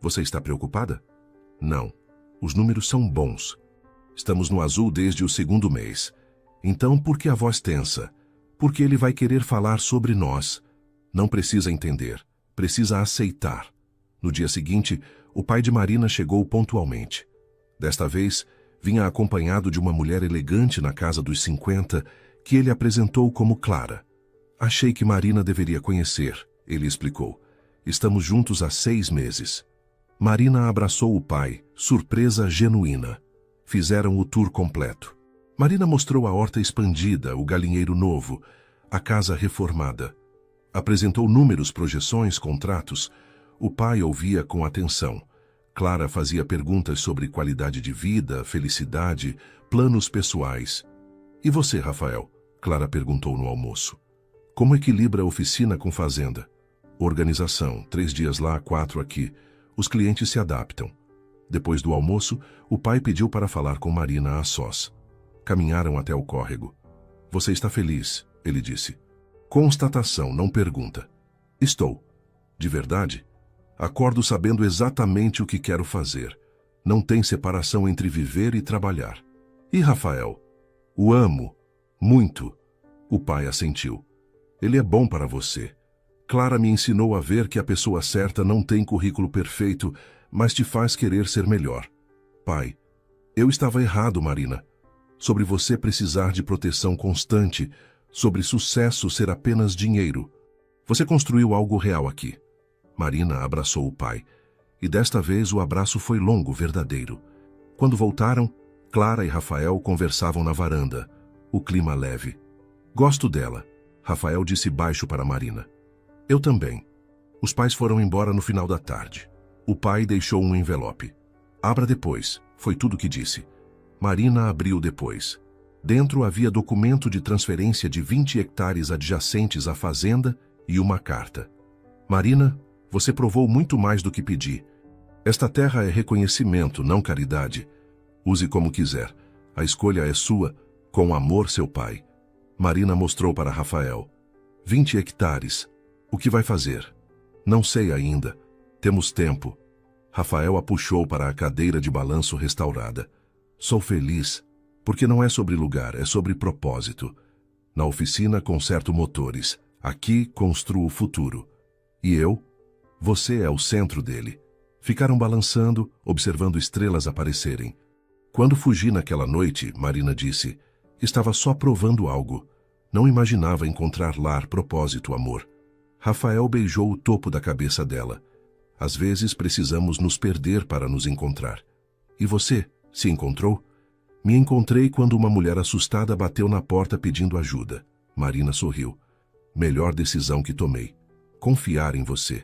Você está preocupada? Não. Os números são bons. Estamos no azul desde o 2º mês. Então, por que a voz tensa? Porque ele vai querer falar sobre nós. Não precisa entender, precisa aceitar. No dia seguinte, o pai de Marina chegou pontualmente. Desta vez, vinha acompanhado de uma mulher elegante na casa dos 50, que ele apresentou como Clara. Achei que Marina deveria conhecer, ele explicou. Estamos juntos há 6 meses. Marina abraçou o pai, surpresa genuína. Fizeram o tour completo. Marina mostrou a horta expandida, o galinheiro novo, a casa reformada. Apresentou números, projeções, contratos. O pai ouvia com atenção. Clara fazia perguntas sobre qualidade de vida, felicidade, planos pessoais. E você, Rafael? Clara perguntou no almoço. Como equilibra a oficina com fazenda? Organização, 3 dias lá, 4 aqui. Os clientes se adaptam. Depois do almoço, o pai pediu para falar com Marina a sós. Caminharam até o córrego. Você está feliz? Ele disse. Constatação, não pergunta. Estou. De verdade? Acordo sabendo exatamente o que quero fazer. Não tem separação entre viver e trabalhar. E Rafael? O amo. Muito. O pai assentiu. Ele é bom para você. Clara me ensinou a ver que a pessoa certa não tem currículo perfeito, mas te faz querer ser melhor. Pai, eu estava errado, Marina. Sobre você precisar de proteção constante, sobre sucesso ser apenas dinheiro. Você construiu algo real aqui. Marina abraçou o pai, e desta vez o abraço foi longo, verdadeiro. Quando voltaram, Clara e Rafael conversavam na varanda, o clima leve. Gosto dela, Rafael disse baixo para Marina. Eu também. Os pais foram embora no final da tarde. O pai deixou um envelope. Abra depois, foi tudo que disse. Marina abriu depois. Dentro havia documento de transferência de 20 hectares adjacentes à fazenda e uma carta. Marina, você provou muito mais do que pedi. Esta terra é reconhecimento, não caridade. Use como quiser. A escolha é sua, com amor, seu pai. Marina mostrou para Rafael. 20 hectares. O que vai fazer? Não sei ainda. Temos tempo. Rafael a puxou para a cadeira de balanço restaurada. Sou feliz, porque não é sobre lugar, é sobre propósito. Na oficina conserto motores. Aqui construo o futuro. E eu? Você é o centro dele. Ficaram balançando, observando estrelas aparecerem. Quando fugi naquela noite, Marina disse, estava só provando algo. Não imaginava encontrar lar, propósito, amor. Rafael beijou o topo da cabeça dela. Às vezes precisamos nos perder para nos encontrar. E você, se encontrou? Me encontrei quando uma mulher assustada bateu na porta pedindo ajuda. Marina sorriu. Melhor decisão que tomei. Confiar em você.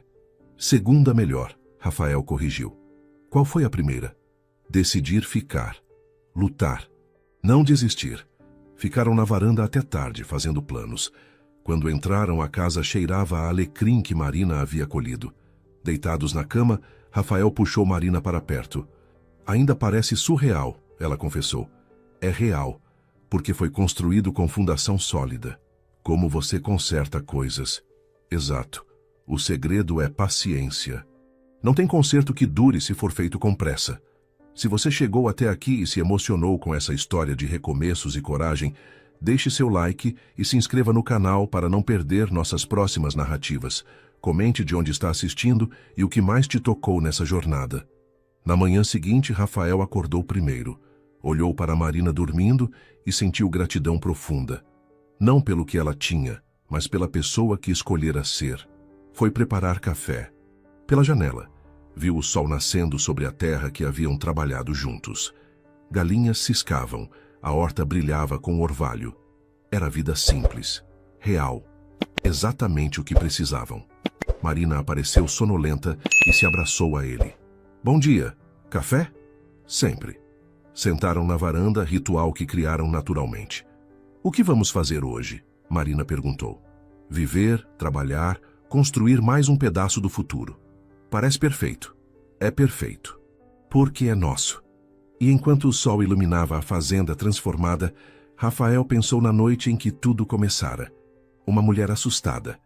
Segunda melhor, Rafael corrigiu. Qual foi a primeira? Decidir ficar. Lutar. Não desistir. Ficaram na varanda até tarde, fazendo planos. Quando entraram, a casa cheirava a alecrim que Marina havia colhido. Deitados na cama, Rafael puxou Marina para perto. Ainda parece surreal, ela confessou. É real, porque foi construído com fundação sólida. Como você conserta coisas. Exato. O segredo é paciência. Não tem conserto que dure se for feito com pressa. Se você chegou até aqui e se emocionou com essa história de recomeços e coragem, deixe seu like e se inscreva no canal para não perder nossas próximas narrativas. Comente de onde está assistindo e o que mais te tocou nessa jornada. Na manhã seguinte, Rafael acordou primeiro. Olhou para Marina dormindo e sentiu gratidão profunda. Não pelo que ela tinha, mas pela pessoa que escolhera ser. Foi preparar café. Pela janela, viu o sol nascendo sobre a terra que haviam trabalhado juntos. Galinhas ciscavam, a horta brilhava com orvalho. Era vida simples, real, exatamente o que precisavam. Marina apareceu sonolenta e se abraçou a ele. Bom dia, café? Sempre. Sentaram na varanda, ritual que criaram naturalmente. O que vamos fazer hoje? Marina perguntou. Viver, trabalhar, construir mais um pedaço do futuro. Parece perfeito. É perfeito. Porque é nosso. E enquanto o sol iluminava a fazenda transformada, Rafael pensou na noite em que tudo começara. Uma mulher assustada.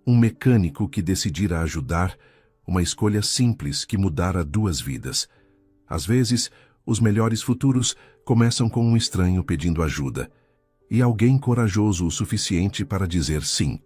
Um mecânico que decidira ajudar. Uma escolha simples que mudara 2 vidas. Às vezes, os melhores futuros começam com um estranho pedindo ajuda. e alguém corajoso o suficiente para dizer sim.